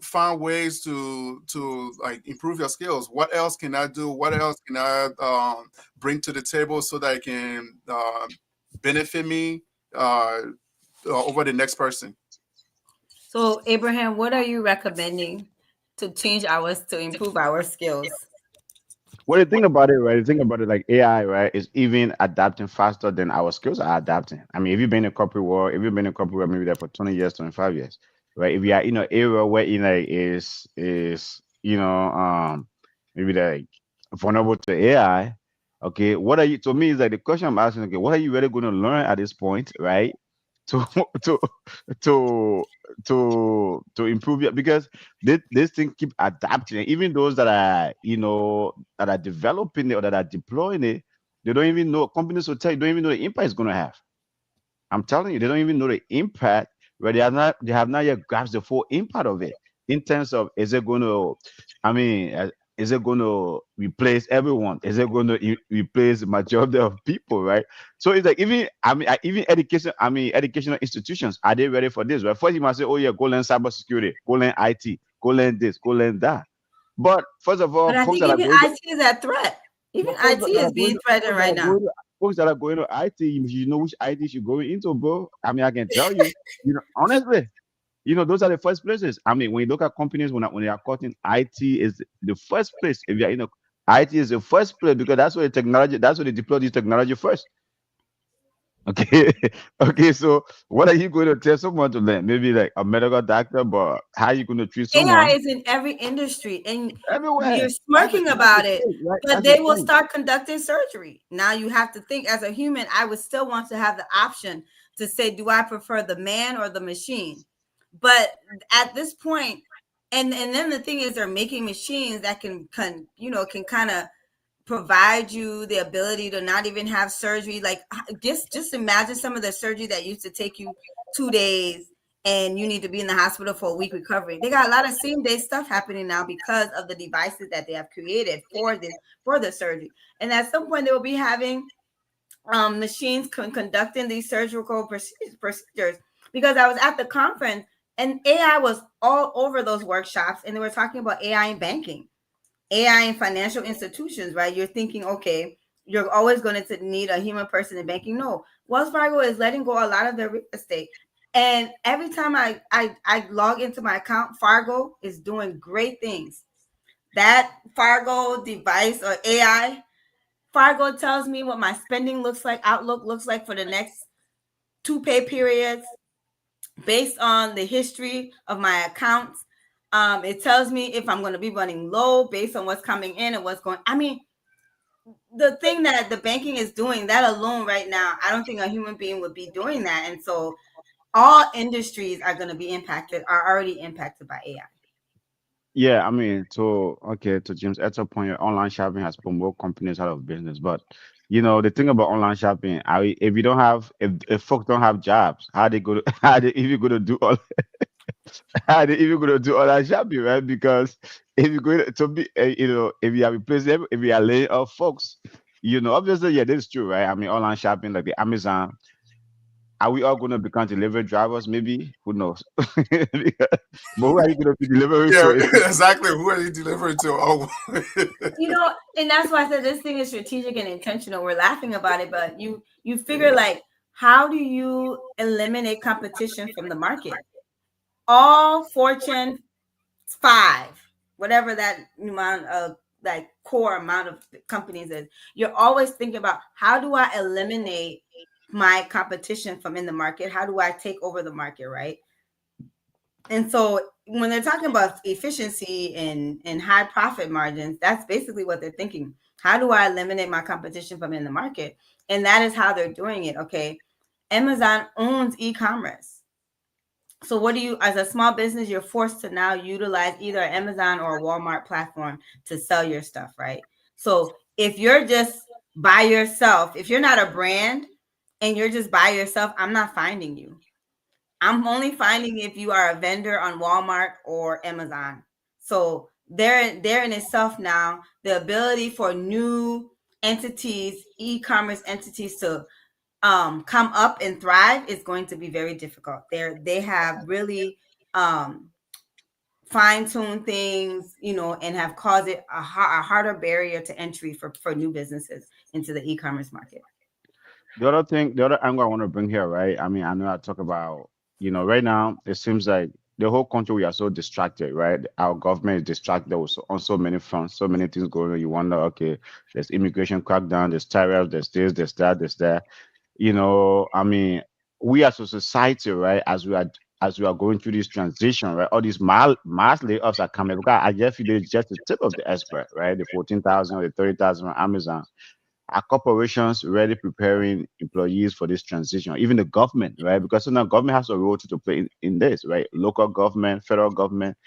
find ways to like improve your skills. What else can I do? What else can I bring to the table so that I can benefit me over the next person? So, Abraham, what are you recommending to change ours to improve our skills? Well, the thing about it, right? The thing about it, like AI, right, is even adapting faster than our skills are adapting. I mean, if you've been in corporate world, if you've been in corporate world maybe there for 20 years, 25 years, right? If you are in an area where like is maybe like vulnerable to AI, okay, what are you? To me, is like the question I'm asking. Okay, what are you really going to learn at this point, right? To to to to improve it, because this thing keep adapting. Even those that are that are developing it or that are deploying it, they don't even know. Companies will tell you, don't even know the impact it's going to have. I'm telling you, they don't even know the impact, where they have not yet grasped the full impact of it, in terms of, is it going to, I mean, is it going to replace everyone? Is it going to replace the majority of people, right? So it's like, even, I mean, even educational institutions, are they ready for this? Right? First, you must say, oh yeah, go learn cybersecurity, go learn IT, go learn this, go learn that. But first of all, But I folks think that are even going to IT is a threat. Even but IT is being threatened right now. folks that are going to IT, you know which IT you're going into, bro. I mean, I can tell you, honestly, those are the first places. I mean, when you look at companies, when they are cutting, IT is the first place. If you're IT is the first place, because that's where they deploy this technology first. Okay. Okay, so what are you going to tell someone to learn? Maybe like a medical doctor, but how are you going to treat AI someone is in every industry, and you're everywhere? smirking That's the about it, thing, right? but That's the they will thing. start conducting surgery. Now you have to think, as a human, I would still want to have the option to say, do I prefer the man or the machine? But at this point, and then the thing is, they're making machines that can kind of provide you the ability to not even have surgery. Like, just imagine some of the surgery that used to take you 2 days and you need to be in the hospital for a week recovering. They got a lot of same day stuff happening now because of the devices that they have created for the surgery. And at some point, they will be having machines conducting these surgical procedures. Because I was at the conference and AI was all over those workshops, and they were talking about AI in banking, AI in financial institutions, right? You're thinking, okay, you're always going to need a human person in banking. No, Wells Fargo is letting go a lot of their real estate. And every time I log into my account, Fargo is doing great things. That Fargo device or AI, Fargo tells me what my spending looks like, outlook looks like for the next 2 pay periods based on the history of my accounts. It tells me if I'm going to be running low based on what's coming in and what's going. I mean, the thing that the banking is doing, that alone right now, I don't think a human being would be doing that. And so all industries are going to be impacted, are already impacted by AI. Yeah, I mean, to James, at some point, online shopping has put more companies out of business. But the thing about online shopping, if you don't have, if folks don't have jobs, how they go to, how they even going to do all, how they even going to do online shopping, right? Because if you're going to be, if you are replacing, if you are laying off folks, obviously, yeah, that's true, right? I mean, online shopping like the Amazon. Are we all going to become delivery drivers? Maybe. Who knows? But who are you going to be delivering Yeah, to? If exactly. Who are you delivering to? Oh, And that's why I said this thing is strategic and intentional. We're laughing about it, but you figure like, how do you eliminate competition from the market? All Fortune 5, whatever that amount of like core amount of companies is, you're always thinking about, how do I eliminate my competition from in the market? How do I take over the market, right? And so when they're talking about efficiency and high profit margins, that's basically what they're thinking. How do I eliminate my competition from in the market? And that is how they're doing it. Okay. Amazon owns e-commerce. So what do you, as a small business, you're forced to now utilize either Amazon or a Walmart platform to sell your stuff, right? So if you're just by yourself, if you're not a brand and you're just by yourself, I'm not finding you. I'm only finding if you are a vendor on Walmart or Amazon. So there in itself now, the ability for new entities, e-commerce entities to come up and thrive is going to be very difficult. They have really fine-tuned things, and have caused it a harder barrier to entry for new businesses into the e-commerce market. the other angle I want to bring here, right? I mean, I know I talk about, right now it seems like the whole country we are so distracted, right? Our government is distracted on so many fronts, so many things going on. You wonder, okay, there's immigration crackdown, there's tariffs, there's this, there's that, there's that. I mean, we as a society, right, as we are going through this transition, right, all these mass layoffs are coming. Because I just feel it's just the tip of the iceberg, right? The 14,000 or the 30,000 on Amazon. Are corporations really preparing employees for this transition? Even the government, right? Because now government has a role to play in this, right? Local government, federal government,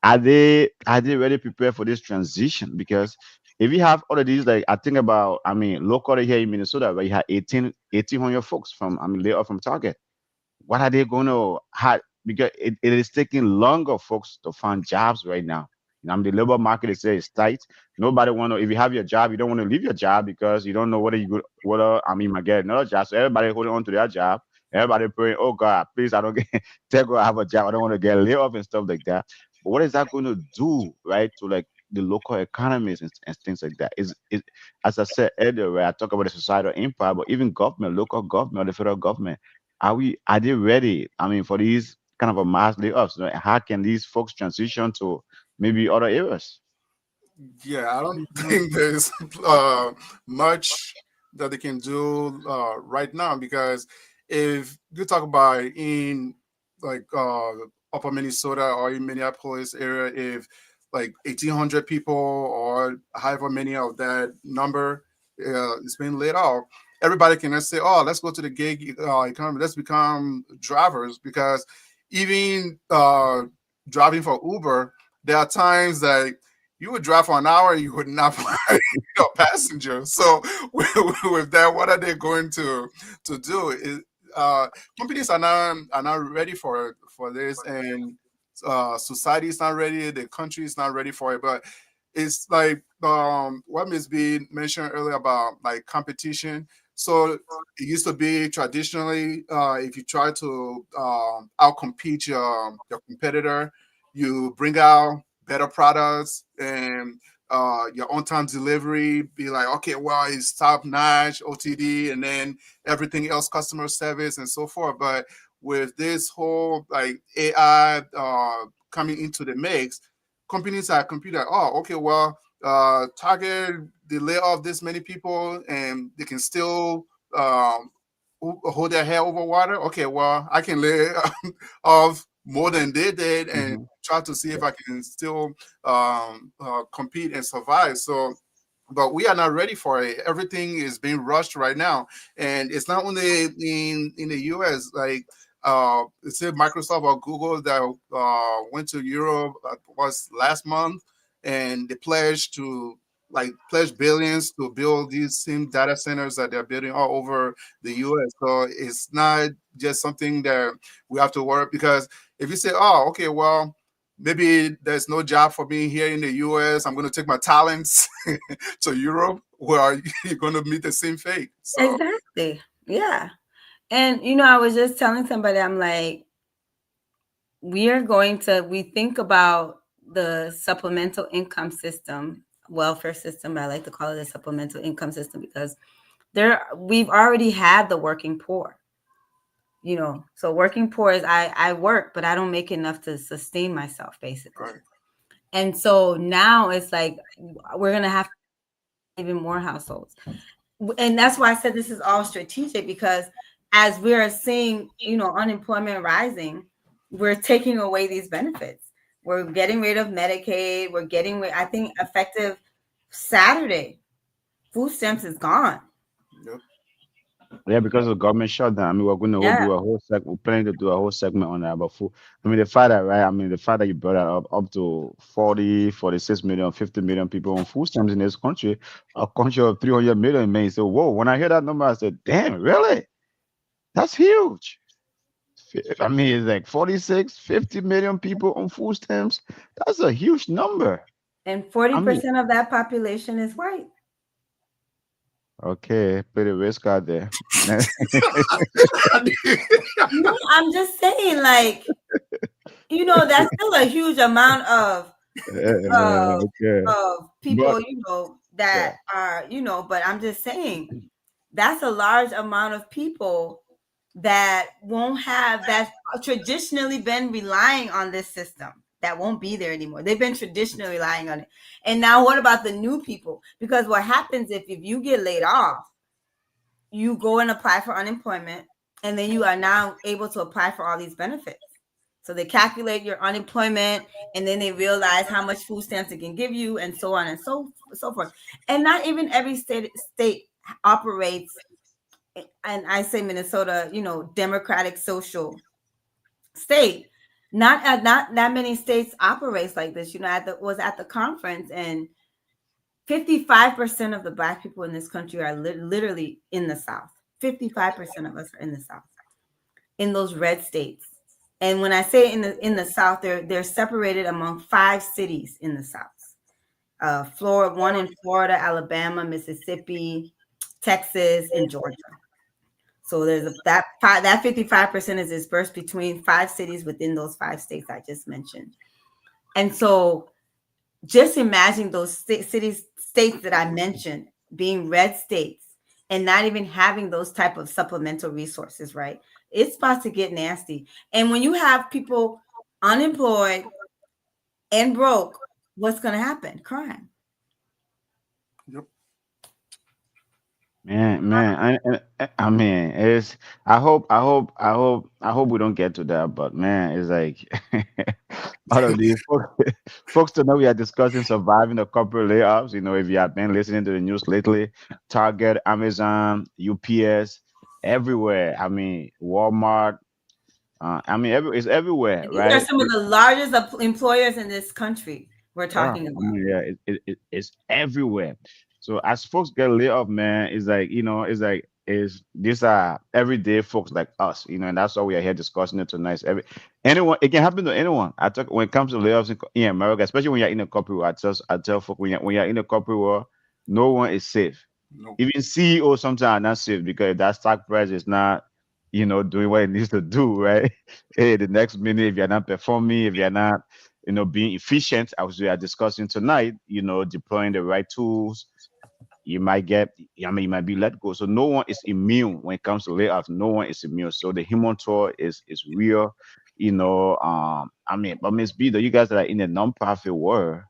are they really prepared for this transition? Because if you have all of these, like I think about, I mean, locally here in Minnesota, where you have 1,800 folks from, I mean, laid off from Target. What are they going to have? Because it is taking longer folks to find jobs right now. I mean, the labor market is tight. Nobody want to. If you have your job, you don't want to leave your job because you don't know whether you could, whether I mean, you might get another job. So everybody holding on to their job. Everybody praying, oh God, please, I don't get tell God I have a job. I don't want to get laid off and stuff like that. But what is that going to do, right, to like the local economies and things like that? Is as I said earlier, right? I talk about the societal impact, but even government, local government, or the federal government, are they ready? I mean, for these kind of a mass layoffs, right? How can these folks transition to maybe other areas? yeah. I don't think there's much that they can do right now, because if you talk about in like Upper Minnesota or in Minneapolis area, if like 1,800 people or however many of that number is being laid off, everybody can just say, "Oh, let's go to the gig economy. Let's become drivers." Because even driving for Uber, there are times that you would drive for an hour and you would not find passengers. So with that, what are they going to do? companies are not ready for this, and society is not ready. The country is not ready for it. But it's like what Ms. B mentioned earlier about like competition. So it used to be traditionally, if you try to outcompete your competitor, you bring out better products and your on-time delivery. Be like, okay, well, it's top notch OTD, and then everything else, customer service and so forth. But with this whole like AI coming into the mix, companies are computing. Oh, okay, well, Target, they lay off this many people and they can still hold their head over water. Okay, well, I can lay off more than they did and Mhm. try to see if I can still compete and survive. So, but we are not ready for it. Everything is being rushed right now, and it's not only in the U.S. Like it's Microsoft or Google that went to Europe was last month, and they pledged to pledge billions to build these same data centers that they're building all over the U.S. So it's not just something that we have to worry, because if you say, oh, okay, well, maybe there's no job for me here in the US, I'm going to take my talents to Europe, where you're going to meet the same fate. So, Exactly. Yeah. And I was just telling somebody, I'm like, we think about the supplemental income system, welfare system. I like to call it a supplemental income system because we've already had the working poor. So working poor is I work, but I don't make enough to sustain myself, basically. right. And so now it's like we're gonna have even more households. And that's why I said this is all strategic, because as we're seeing, unemployment rising, we're taking away these benefits. We're getting rid of Medicaid. We're getting rid, I think effective Saturday, food stamps is gone. Yep. Yeah, because of the government shutdown. I mean, we're going to Yeah. do a whole we're planning to do a whole segment on that. But I mean, the fact that, right? I mean, the fact that you brought that up to 40, 46 million, 50 million people on food stamps in this country, a country of 300 million, man. So, whoa, when I hear that number, I said, damn, really? That's huge. I mean, it's like 46, 50 million people on food stamps. That's a huge number. And I mean, 40% of that population is white. okay, put a risk out there. No, I'm just saying, like, that's still a huge amount of Okay. But people, yeah. that are, but I'm just saying that's a large amount of people that won't have that traditionally been relying on this system, that won't be there anymore. They've been traditionally relying on it. And now what about the new people? Because what happens if you get laid off, you go and apply for unemployment, and then you are now able to apply for all these benefits. So they calculate your unemployment, and then they realize how much food stamps they can give you, and so on and so forth. And not even every state operates, and I say Minnesota, democratic social state. Not that many states operates like this. Was at the conference, and 55% of the Black people in this country are literally in the South. 55% of us are in the South, in those red states. And when I say in the South, they're separated among 5 cities in the South. Florida, one in Florida, Alabama, Mississippi, Texas, and Georgia. So that 55% is dispersed between 5 cities within those 5 states I just mentioned. And so just imagine those states that I mentioned being red states and not even having those type of supplemental resources, right? It's about to get nasty. And when you have people unemployed and broke, what's going to happen? Crime. Yep. I mean, it's. I hope we don't get to that. But man, it's like out of these folks to know we are discussing surviving the corporate layoffs. If you have been listening to the news lately, Target, Amazon, UPS, everywhere. I mean, Walmart. I mean, it's everywhere, And these are right? some of the largest employers in this country we're Yeah, talking I about. mean, yeah, it's everywhere. So as folks get laid off, man, it's like is these are everyday folks like us, and that's why we are here discussing it tonight. Anyone, it can happen to anyone. I talk when it comes to layoffs in America, especially when you're in a corporate world. I tell folk when you're in a corporate world, no one is safe. Nope. Even CEO sometimes are not safe because if that stock price is not, doing what it needs to do, right? Hey, the next minute, if you're not performing, if you're not, being efficient, as we are discussing tonight, deploying the right tools, you might get, you might be let go. So no one is immune when it comes to layoffs. No one is immune. So the human toll is real. But Miss B, though, you guys that are in the nonprofit world,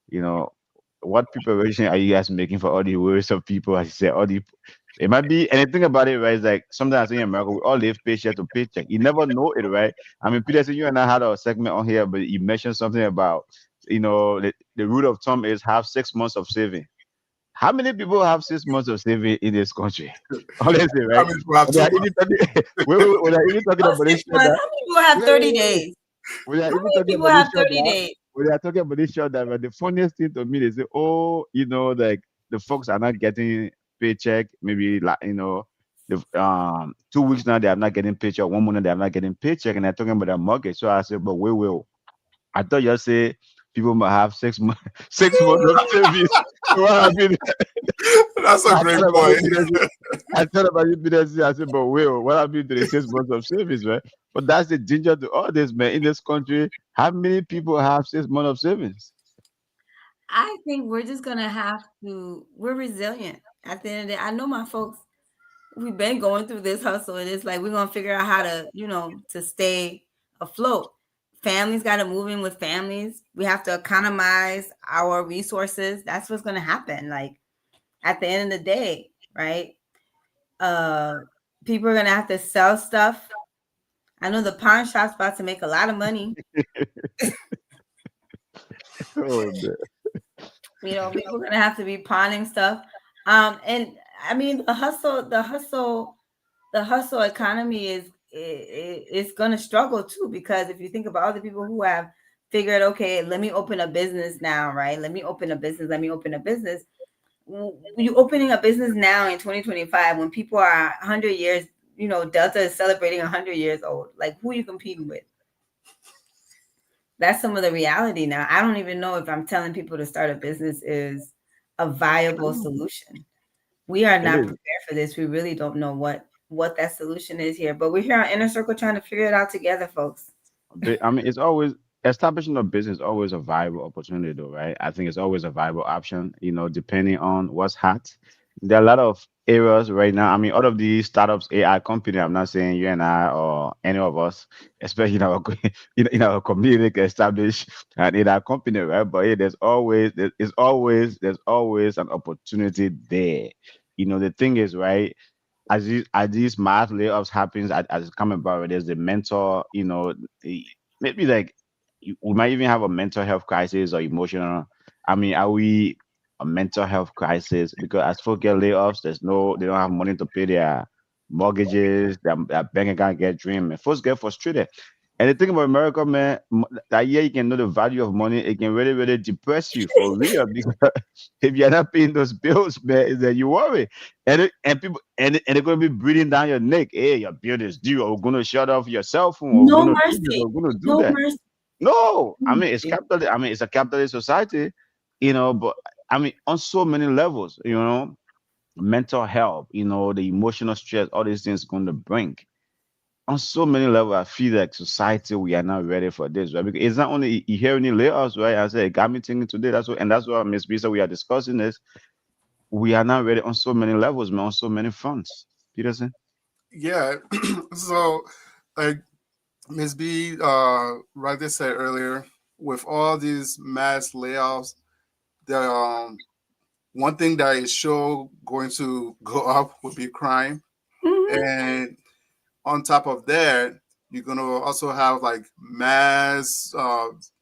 you know, what preparation are you guys making for all the worries of people? As you said, all the it might be anything about it, right? It's like sometimes in America, we all live paycheck to paycheck. You never know it, right? Peterson, you and I had a segment on here, but you mentioned something about, the rule of thumb is have 6 months of saving. How many people have 6 months of saving in this country? Honestly, I right? mean, we have We two are months. even talking, we are even talking Oh, about this six show months. that How many people have yeah, 30 yeah, yeah. days? We are How even many talking people about this have show 30 that days? we are talking about this show that but the funniest thing to me they say, oh, like the folks are not getting paycheck, maybe like the 2 weeks now they are not getting paycheck, 1 month they are not getting paycheck, and they're talking about their mortgage. So I said, but wait. I thought you say people might have 6 months 6 months of service. So what happened? That's a I great thought about point. it. I thought about you, Peter. I said, but wait, what happened to the 6 months of service, man? But that's the danger to all this, man. In this country, how many people have 6 months of savings? I think we're just gonna have to. We're resilient. At the end of the day, I know my folks. We've been going through this hustle, and it's like we're gonna figure out how to, to stay afloat. Families got to move in with families. We have to economize our resources. That's what's gonna happen. Like at the end of the day, right? Uh, People are gonna have to sell stuff. I know the pawn shop's about to make a lot of money. Oh, man. People are gonna have to be pawning stuff. And I mean the hustle economy is gonna struggle too, because if you think about all the people who have figured, okay, let me open a business now, right? Let me open a business. Let me open a business. You opening a business now in 2025 when people are 100 years, Delta is celebrating 100 years old. Like, who are you competing with? That's some of the reality now. I don't even know if I'm telling people to start a business is a viable solution. We are It not is. prepared for this. We really don't know what that solution is here. But we're here on Inner Circle trying to figure it out together, folks. It's always establishing a business is always a viable opportunity, though, right? I think it's always a viable option, depending on what's hot. There are a lot of areas right now. All of these startups, AI company, I'm not saying you and I or any of us, especially in our in our community, can establish an AI company, right? But hey, there's always an opportunity there. The thing is, right? As these mass layoffs happens as it's coming about, there's the mental, maybe like we might even have a mental health crisis or emotional. Are we a mental health crisis because as folks get layoffs, they don't have money to pay their mortgages, their bank account get drained, and folks get frustrated. And the thing about America, man, that year you can know the value of money, it can really, really depress you for real. Because if you're not paying those bills, man, is that you worry. And they're gonna be breathing down your neck. Hey, your bill is due, or we're gonna shut off your cell phone, or we're No gonna do this, mercy. or we're gonna do No that. mercy. No, it's capital. It's a capitalist society, but on so many levels, mental health, the emotional stress, all these things going to bring. On so many levels, I feel like society we are not ready for this, right? Because it's not only you hear any layoffs, right? I said it got me thinking today. That's what Miss Bisa we are discussing this. We are not ready on so many levels, man, on so many fronts. Peterson. Yeah. So, like Ms. B rightly said earlier, with all these mass layoffs, the one thing that is sure going to go up would be crime, Mhm. and on top of that, you're gonna also have like mass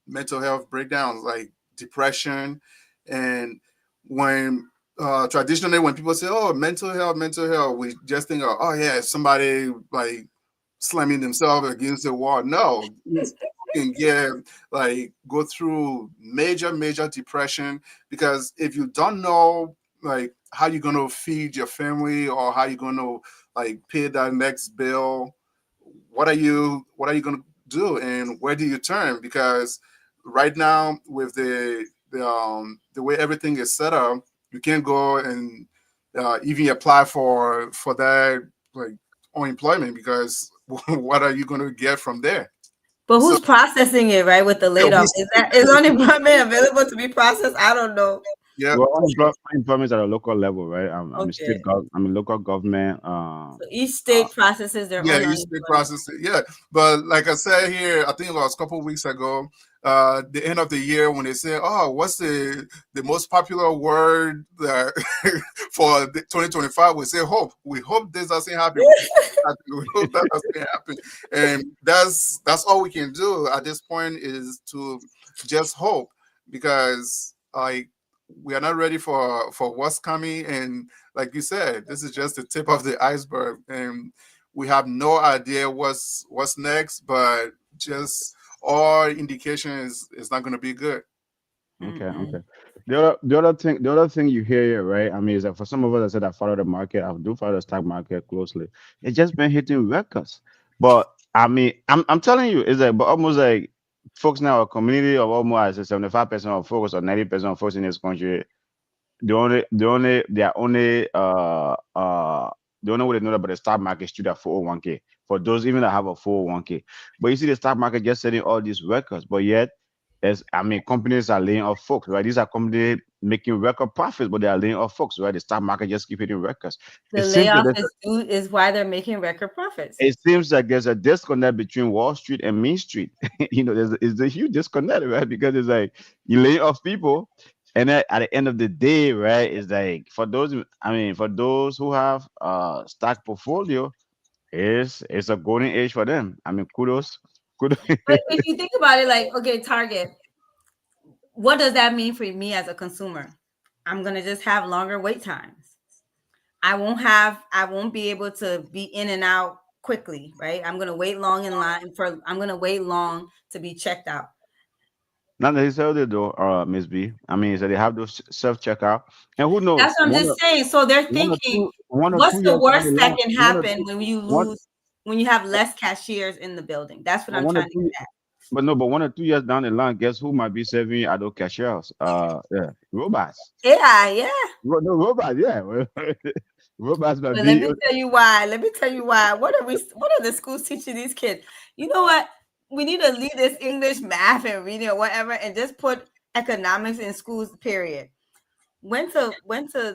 mental health breakdowns, like depression, and when traditionally when people say, "Oh, mental health," we just think of, "Oh yeah, somebody like slamming themselves against the wall." No, can get like go through major depression, because if you don't know, like how you gonna feed your family, or how you gonna like pay that next bill. What are you gonna do, and where do you turn? Because right now with the way everything is set up, you can't go and even apply for that like unemployment, because what are you gonna get from there? But So who's processing it, right? With the yeah, layoff, is unemployment available to be processed? I don't know. yeah. Well, unemployment is at a local level, right? I'm a Okay, I'm a local government. so each state processes their Yeah, own you speak unemployment. process it. Yeah, but like I said here, I think it was a couple of weeks ago, the end of the year when they say, "Oh, what's the most popular word that for 2025?" We say hope. We hope this doesn't happen. We hope that doesn't happen, and that's all we can do at this point is to just hope, because like we are not ready for what's coming, and like you said, this is just the tip of the iceberg, and we have no idea what's next, but just all indication is it's not going to be good. Okay, Mm-mm. okay. The other thing you hear here, right? I mean, is that for some of us that said I follow the market, I do follow the stock market closely. It's just been hitting records. But I mean, I'm telling you, it's like, but almost like folks now, a community of almost 75% of folks or 90% of folks in this country, they are only the only way they know about the stock market is through their 401k. For those even that have a 401k. But you see the stock market just setting all these records, but yet as I mean, companies are laying off folks, right? These are companies making record profits, but they are laying off folks, right? The stock market just keep hitting records. The It seems like layoff there's is why they're making record profits. it seems like there's a disconnect between Wall Street and Main Street. It's a huge disconnect, right? Because it's like you lay off people, and then at the end of the day, right, it's like for those who have stock portfolio, it's a golden age for them. I mean, kudos. But if you think about it, like, okay, Target, what does that mean for me as a consumer? I'm gonna just have longer wait times. I won't be able to be in and out quickly, right? I'm gonna wait long to be checked out. Not necessarily though, Miss B. I mean, so they have those self checkout, and who That's knows, what I'm just saying. So they're thinking, one or what's two the years down the worst that line, can happen when you one, lose, when you have less cashiers in the building? That's what I'm one or trying to two, get at. but no, but 1 or 2 years down the line, guess who might be serving at those cashiers? Yeah, robots. Yeah, yeah. No, robots. Yeah, robots might But let be. me tell you why. Let me tell you why. What are the schools teaching these kids? You know what? We need to leave this English, math, and reading or whatever, and just put economics in schools. Period. Went to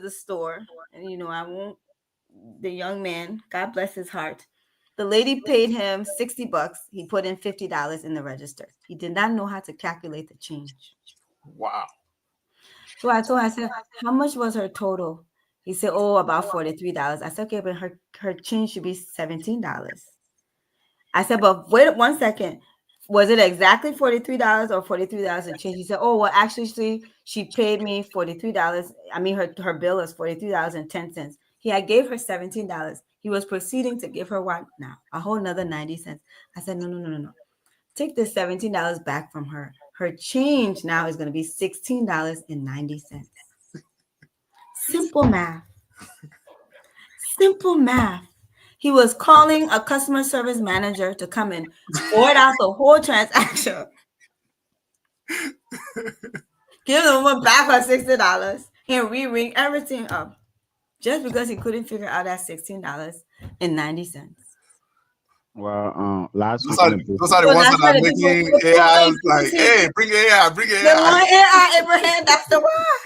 the store, and I won't. The young man, God bless his heart. The lady paid him $60. He put in $50 in the register. He did not know how to calculate the change. Wow. So I said, how much was her total? He said, oh, about $43. I said, okay, but her change should be $17. I said, but wait 1 second. Was it exactly $43 or $43 and change? He said, oh, well, actually, she paid me $43. I mean, her bill is $43.10. He had gave her $17. He was proceeding to give her what now? A whole nother 90 cents. I said, no, no, no, no, no. Take the $17 back from her. Her change now is going to be $16.90. Simple math. Simple math. He was calling a customer service manager to come and forward out the whole transaction. Give the woman back her $60 and re-ring everything up just because he couldn't figure out that $16.90. Well, last Those week are on the those are the So ones that's that why are the people, making the people AI ain't like, see hey, bring AI, bring they AI. want AI, Abraham. That's the why.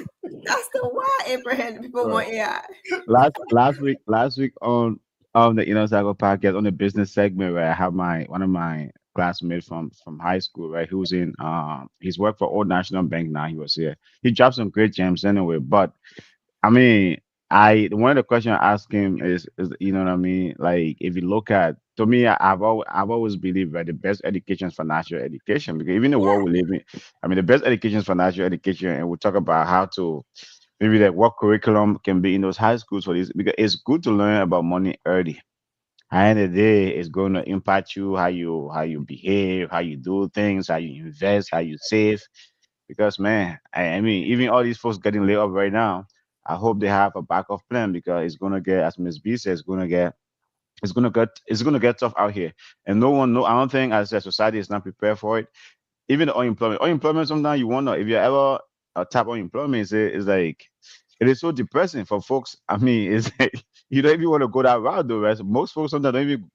That's the why, Abraham. The people uh, want AI. last week on the Inner Circle podcast on the business segment, where I have my one of my classmates from high school, right? Who's in he's worked for Old National Bank now. He was here. He dropped some great gems anyway, but I mean, I one of the questions I ask him is you know what I mean? Like if you look at to me, I've always believed that the best education is financial education because even the world we live in, I mean, the best education is financial education, and we'll talk about how to maybe like what curriculum can be in those high schools for this because it's good to learn about money early. At the end of the day, it's going to impact you how you behave, how you do things, how you invest, how you save. Because man, I mean, even all these folks getting laid off right now, I hope they have a backup plan because it's gonna get, as Miss B says, it's gonna get tough out here, and no one, no, I don't think as a society is not prepared for it. Even the unemployment sometimes you wonder if you're ever a type of unemployment is like it is so depressing for folks. I mean, it's like you don't even want to go that route though, right? So most folks sometimes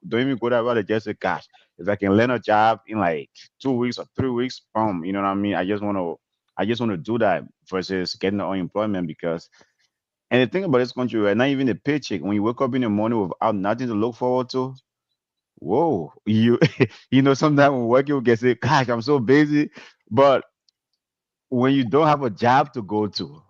don't even go that route. They just say, gosh, if I can land a job in like 2 weeks or 3 weeks, you know what I mean? I just want to do that versus getting the unemployment because and the thing about this country, right? Not even a paycheck. When you wake up in the morning without nothing to look forward to, whoa, sometimes when working, you get say, gosh, I'm so busy. But when you don't have a job to go to,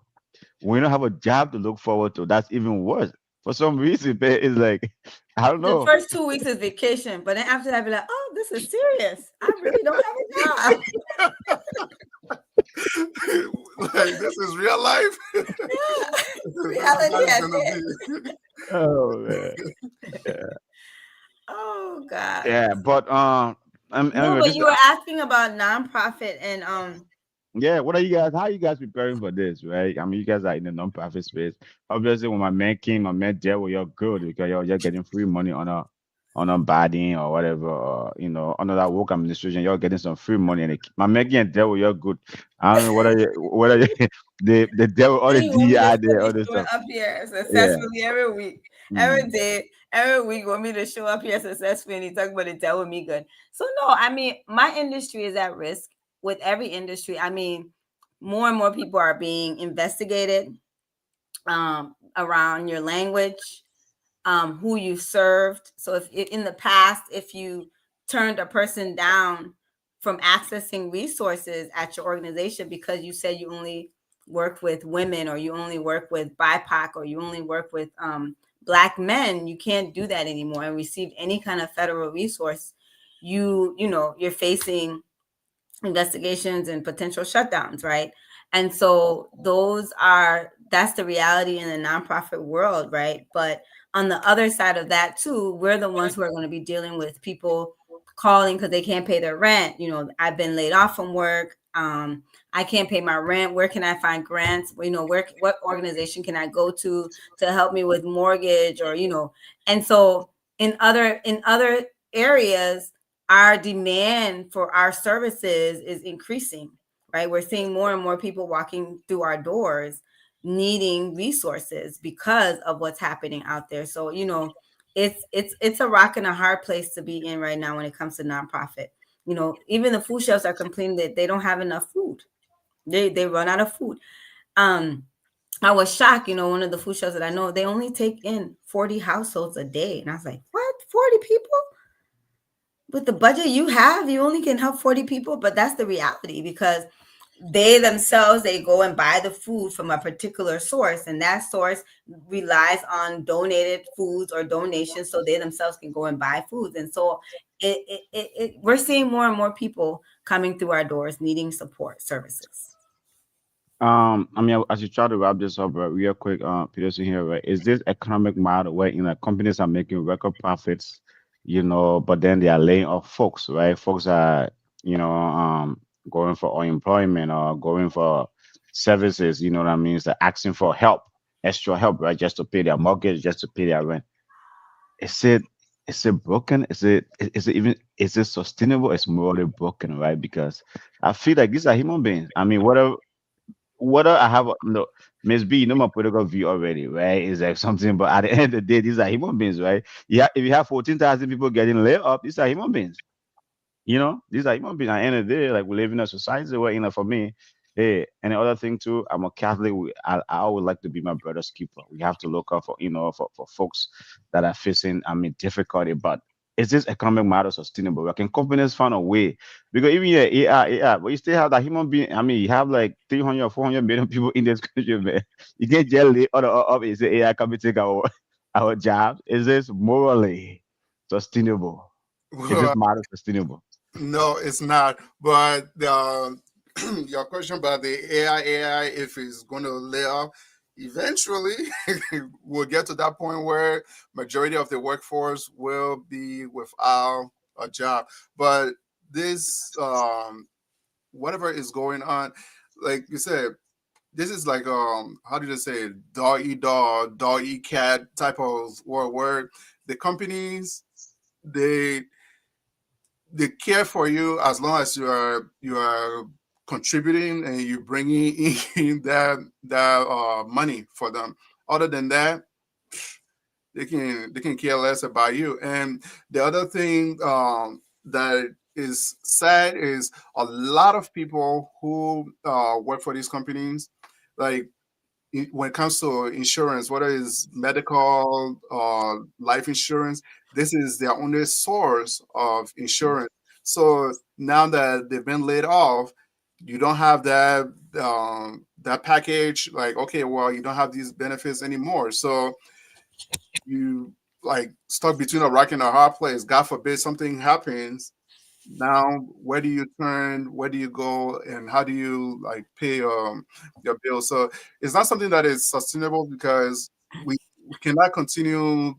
when you don't have a job to look forward to, that's even worse. For some reason, it's like, I don't The know. first 2 weeks is vacation, but then after that, be like, oh, this is serious. I really don't have a job. Like this is real life. Yeah. This is how Reality it's has gonna hit. be. Oh man. Yeah. Oh God. Yeah, but No, anyway, but this you were asking about nonprofit and yeah, what are you guys? How are you guys preparing for this, right? I mean, you guys are in the non-profit space. Obviously, when my man came, my man there, well, you're good because you're getting free money on a body or whatever, or under that work administration, you're getting some free money. And my man came there, well, you're good. I don't know what are you, the devil, all then the you want me to DI still there, all be this showing stuff. up here Yeah. successfully every week, every Mm. day, every week. Want me to show up here successfully, and you talk about the devil me good. So no, I mean my industry is at risk with every industry. I mean, more and more people are being investigated around your language, who you served. So if in the past, if you turned a person down from accessing resources at your organization because you said you only work with women or you only work with BIPOC or you only work with Black men, you can't do that anymore and receive any kind of federal resource. You're facing investigations and potential shutdowns, right? And so that's the reality in the nonprofit world, right? But on the other side of that too, we're the ones who are going to be dealing with people calling because they can't pay their rent. I've been laid off from work. I can't pay my rent. Where can I find grants? What organization can I go to help me with mortgage and so in other areas our demand for our services is increasing, right? We're seeing more and more people walking through our doors needing resources because of what's happening out there. So, it's a rock and a hard place to be in right now when it comes to nonprofit. Even the food shelves are complaining that they don't have enough food. They run out of food. I was shocked, one of the food shelves that I know, they only take in 40 households a day. And I was like, what? 40 people? With the budget you have, you only can help 40 people, but that's the reality because they go and buy the food from a particular source, and that source relies on donated foods or donations so they themselves can go and buy foods. And so we're seeing more and more people coming through our doors needing support services. I mean, as you try to wrap this up, right, real quick, Peterson here, right? Is this economic model where companies are making record profits, but then they are laying off folks, right? Folks are, going for unemployment or going for services, you know what I mean? They're asking for help, extra help, right? Just to pay their mortgage, just to pay their rent. Is it is it broken? Is it sustainable? It's morally broken, right? Because I feel like these are human beings. I mean, whether I have no Miss B, my political view already, right? Is like something, but at the end of the day, these are human beings, right? Yeah, if you have 14,000 people getting laid off, these are human beings. These are human beings. At the end of the day, like we live in a society where, for me, hey, and the other thing too, I'm a Catholic. I always like to be my brother's keeper. We have to look out for, for folks that are facing, difficulty. But is this economic model sustainable? Like, can companies find a way? Because even AI, but you still have that human being. I mean, you have like 300 or 400 million people in this country, man. You can't just lay all up and say AI come and take our jobs. Is this morally sustainable? Is this Well, model sustainable? no, it's not. But your question about the AI, if it's going to lay off, eventually we'll get to that point where majority of the workforce will be without a job. But this, whatever is going on, like you said, this is like how did I say it? Dog eat dog, dog eat cat type of word. The companies they they care for you as long as you are contributing and you bringing in that money for them. Other than that, they can care less about you. And the other thing that is sad is a lot of people who work for these companies, like when it comes to insurance, whether it's medical or life insurance, this is their only source of insurance. So now that they've been laid off, you don't have that package. Like, okay, well, you don't have these benefits anymore. So you like stuck between a rock and a hard place. God forbid something happens. Now, where do you turn? Where do you go? And how do you like pay your bills? So it's not something that is sustainable because we cannot continue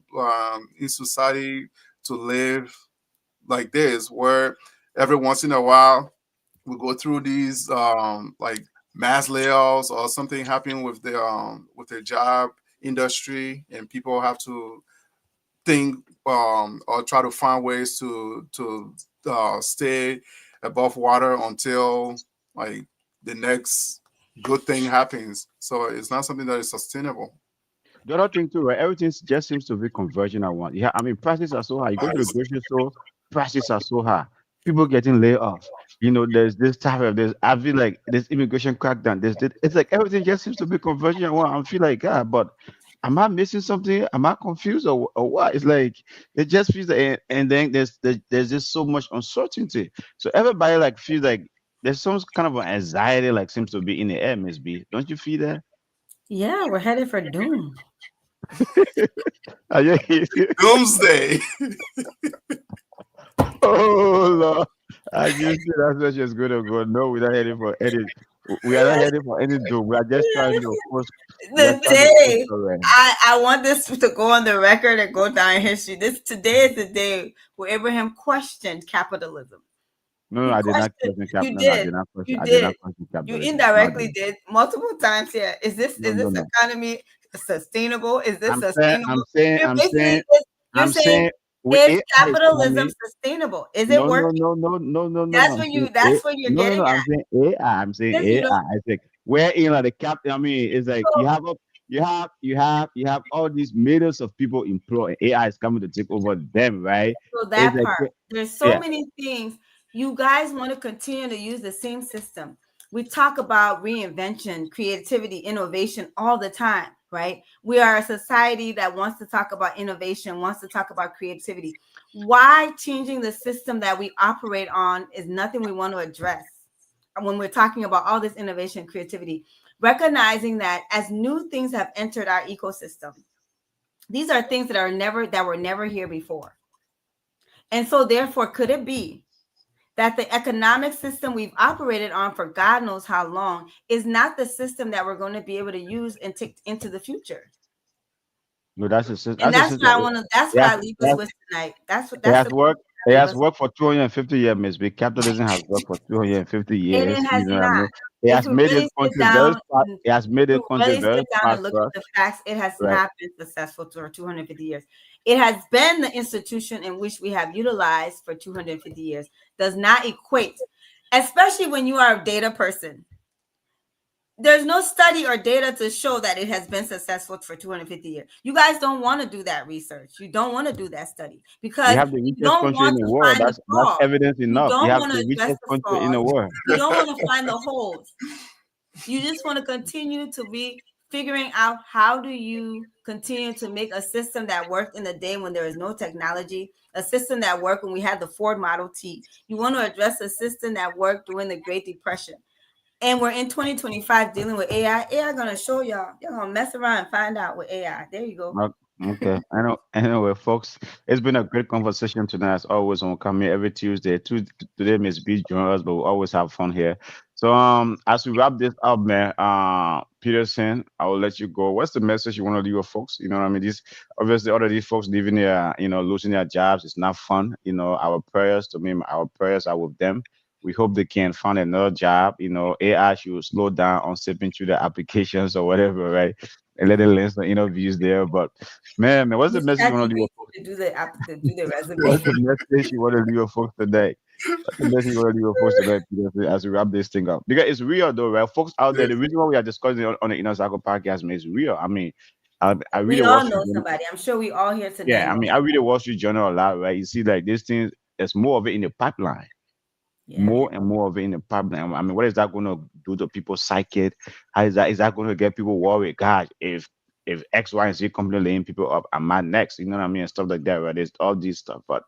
in society to live like this, where every once in a while we go through these like mass layoffs or something happening with the job industry, and people have to think or try to find ways to stay above water until like the next good thing happens. So it's not something that is sustainable. The other thing too, right? Everything just seems to be converging at once. Yeah, I mean, prices are so high. You go to the grocery store, prices are so high. People getting laid off. There's this type of this. I feel like this immigration crackdown. It's like everything just seems to be converging at once. I feel like, God, but am I missing something? Am I confused or what? It's like it just feels like, and then there's just so much uncertainty. So everybody like feels like there's some kind of an anxiety like seems to be in the air, Miss B. Don't you feel that? Yeah, we're headed for doom. Are you? Doomsday. Oh Lord, I just see that's where she's going to go. No, we're not heading for any. We are not heading for any doom. We are just trying to post. We are The trying to post day correct. I want this to go on the record and go down in history. This today is the day where Abraham questioned capitalism. No, no, He I did not questioned. question cap. You No, no, I did. did not question. You I did did. not question You capitalism. No, I indirectly didn't. did multiple times here. No, Is no, this no. economy sustainable? Is this I'm saying, I'm sustainable? saying, You're I'm saying, basically you're I'm saying, saying, with is AI is capitalism coming. sustainable? Is it No, no, working? no, no, no, no, no, no. I'm saying That's what you're no, no, getting no. I'm at. saying AI. I'm saying Because you AI. don't I think where in like the cap. I mean, it's like so, you have all these millions of people employed. AI is coming to take over them, right? so It's that like part. There's so yeah, many things. You guys want to continue to use the same system. We talk about reinvention, creativity, innovation all the time, right? We are a society that wants to talk about innovation, wants to talk about creativity. Why changing the system that we operate on is nothing we want to address when we're talking about all this innovation, creativity, recognizing that as new things have entered our ecosystem, these are things that were never here before. And so therefore, could it be that the economic system we've operated on for God knows how long is not the system that we're going to be able to use into the future? no, that's a system. And That's a that's system. what I want to. That's It what has, I leave it us has, with tonight. it That's has the worked. I It leave has us. worked for 250 years, Miss B. Capitalism has worked for 250 And years. it has You know what I not. mean? It If has we made this really sit country very down, smart. It has made we this country really very sit down and look at prosperous. the facts, it has Right. not been successful for 250 years. It has been the institution in which we have utilized for 250 years. Does not equate, especially when you are a data person. There's no study or data to show that it has been successful for 250 years. You guys don't want to do that research. You don't want to do that study We because have the you richest don't country in want the to world. find the That's flaws. evidence You enough. We don't have want to the address richest the country in the flaws. world. You don't want to find the holes. You just want to continue to be figuring out how do you continue to make a system that worked in the day when there is no technology, a system that worked when we had the Ford Model T. You want to address a system that worked during the Great Depression. And we're in 2025 dealing with AI. AI gonna show y'all. You're gonna mess around and find out with AI. There you go. Well, okay. I know. Anyway, folks, it's been a great conversation tonight. As always, when we come here every Tuesday. Today, Miss B join us, but we always have fun here. So, as we wrap this up, man, Peterson, I will let you go. What's the message you want to leave with folks? You know what I mean? These obviously all of these folks leaving their, losing their jobs. It's not fun. Our prayers to me, our prayers are with them. We hope they can find another job. You know, AI should slow down on sipping through the applications or whatever, right? And let it list the interviews there. But man, what's the Use message you want to leave ChatGPT with folks? to do the to do the resume. What's the message you want to leave with folks today? What's the message you want to leave with folks today, Peter, as we wrap this thing up? Because it's real though, right? Folks out there, Yeah, the reason why we are discussing it on the Inner Circle podcast, man, is real. I mean, I read We the Wall all Street know Journal. somebody. I'm sure we all here tonight Yeah, I know mean, I read the Wall Street Journal a lot, right? You see, like this thing, there's more of it in the pipeline, yeah. more and more of it in the pipeline. I mean, what is that going to do to people's psyche? How is that going to get people worried? God, if X, Y, and Z company laying people up, am I next? You know what I mean, and stuff like that, right? There's all these stuff, but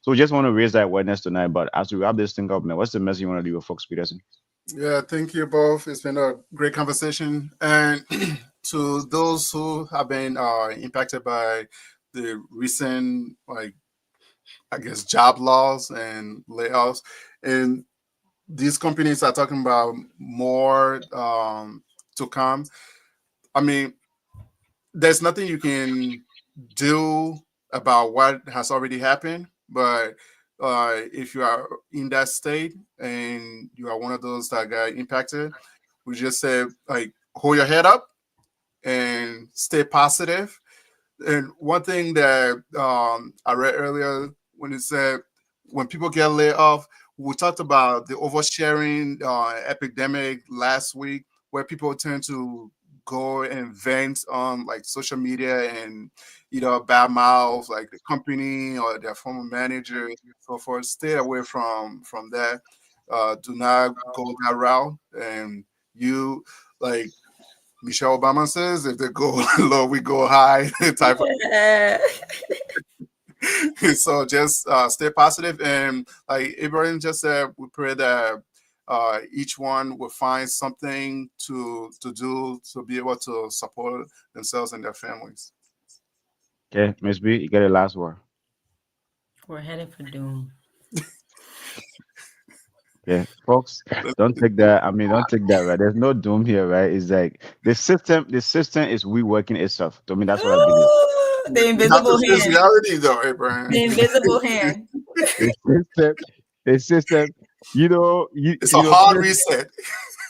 so we just want to raise that awareness tonight. But as we wrap this thing up, man, what's the message you want to leave with folks, Peterson? yeah. Thank you both. It's been a great conversation, and to those who have been impacted by the recent, like, I guess, job loss and layoffs, and these companies are talking about more to come. I mean, there's nothing you can do about what has already happened, but if you are in that state and you are one of those that got impacted, we just say, like, hold your head up and stay positive. And one thing that I read earlier, when it said when people get laid off, we talked about the oversharing epidemic last week, where people tend to go and vent on, like, social media and either bad mouth like the company or their former manager and so forth. Stay away from that. Do not go that route. And you, like Michelle Obama says, if they go low, we go high type of. Yeah. So just stay positive, and like Ibrahim just said, we pray that each one will find something to do to be able to support themselves and their families. Okay, Miss B, you get the last word. We're headed for doom. Yeah, folks, don't take that. I mean, don't take that, right? There's no doom here, right? It's like the system is reworking itself. To me, that's what I believe. The We have to invisible face hand. reality, though, Abraham. The invisible hand. The system, the system, It's a you know, hard seriously, reset.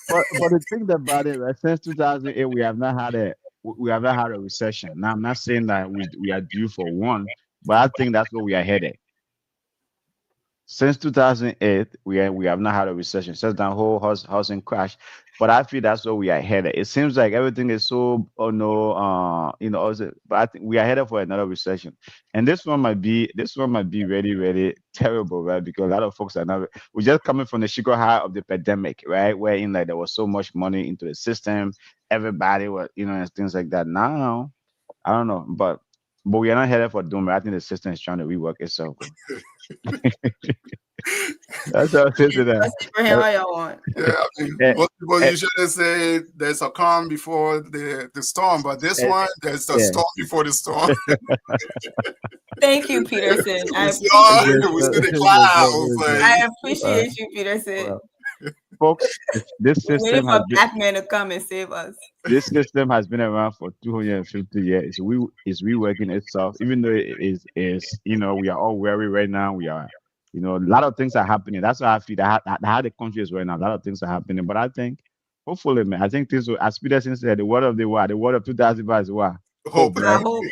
but the thing about it, right? Since 2008, we have not had a recession. Now, I'm not saying that we are due for one, but I think that's where we are headed. Since 2008, we have not had a recession since that whole housing crash. But I feel that's where we are headed. It seems like everything is so, oh no, also, but I think we are headed for another recession. And this one might be really, really terrible, right? Because a lot of folks are not, we're just coming from the sugar high of the pandemic, right? Where in like there was so much money into the system, everybody was, and things like that. Now, I don't know, but we are not headed for doom. Right? I think the system is trying to rework itself. That's what I said to that. Let's for him all y'all want. Yeah, I mean, Eh, most people eh, usually say there's a calm before the storm, but this eh, one, there's a yeah. storm before the storm. Thank you, Peterson. We saw, Yes, we see the yes, clouds. Like, I uh, appreciate you, Peterson. well, folks, this We're waiting system for has been Batman to come and save us. this system has been around for 250 years. It's reworking itself, even though it is we are all wary right now. We are a lot of things are happening. That's how I feel. That how the country is right now. A lot of things are happening, but I think hopefully, man, I think things will, as Peterson said, the word of 2005 is what hope. hope, I right? hope.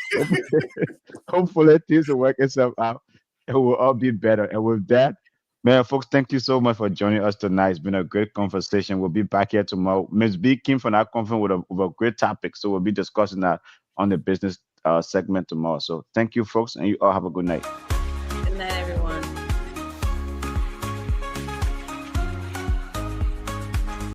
Hopefully things will work itself out. It will all be better. And with that, man, folks, thank you so much for joining us tonight. It's been a great conversation. We'll be back here tomorrow. Ms. B came from our conference with a great topic. So we'll be discussing that on the business segment tomorrow. So thank you, folks, and you all have a good night.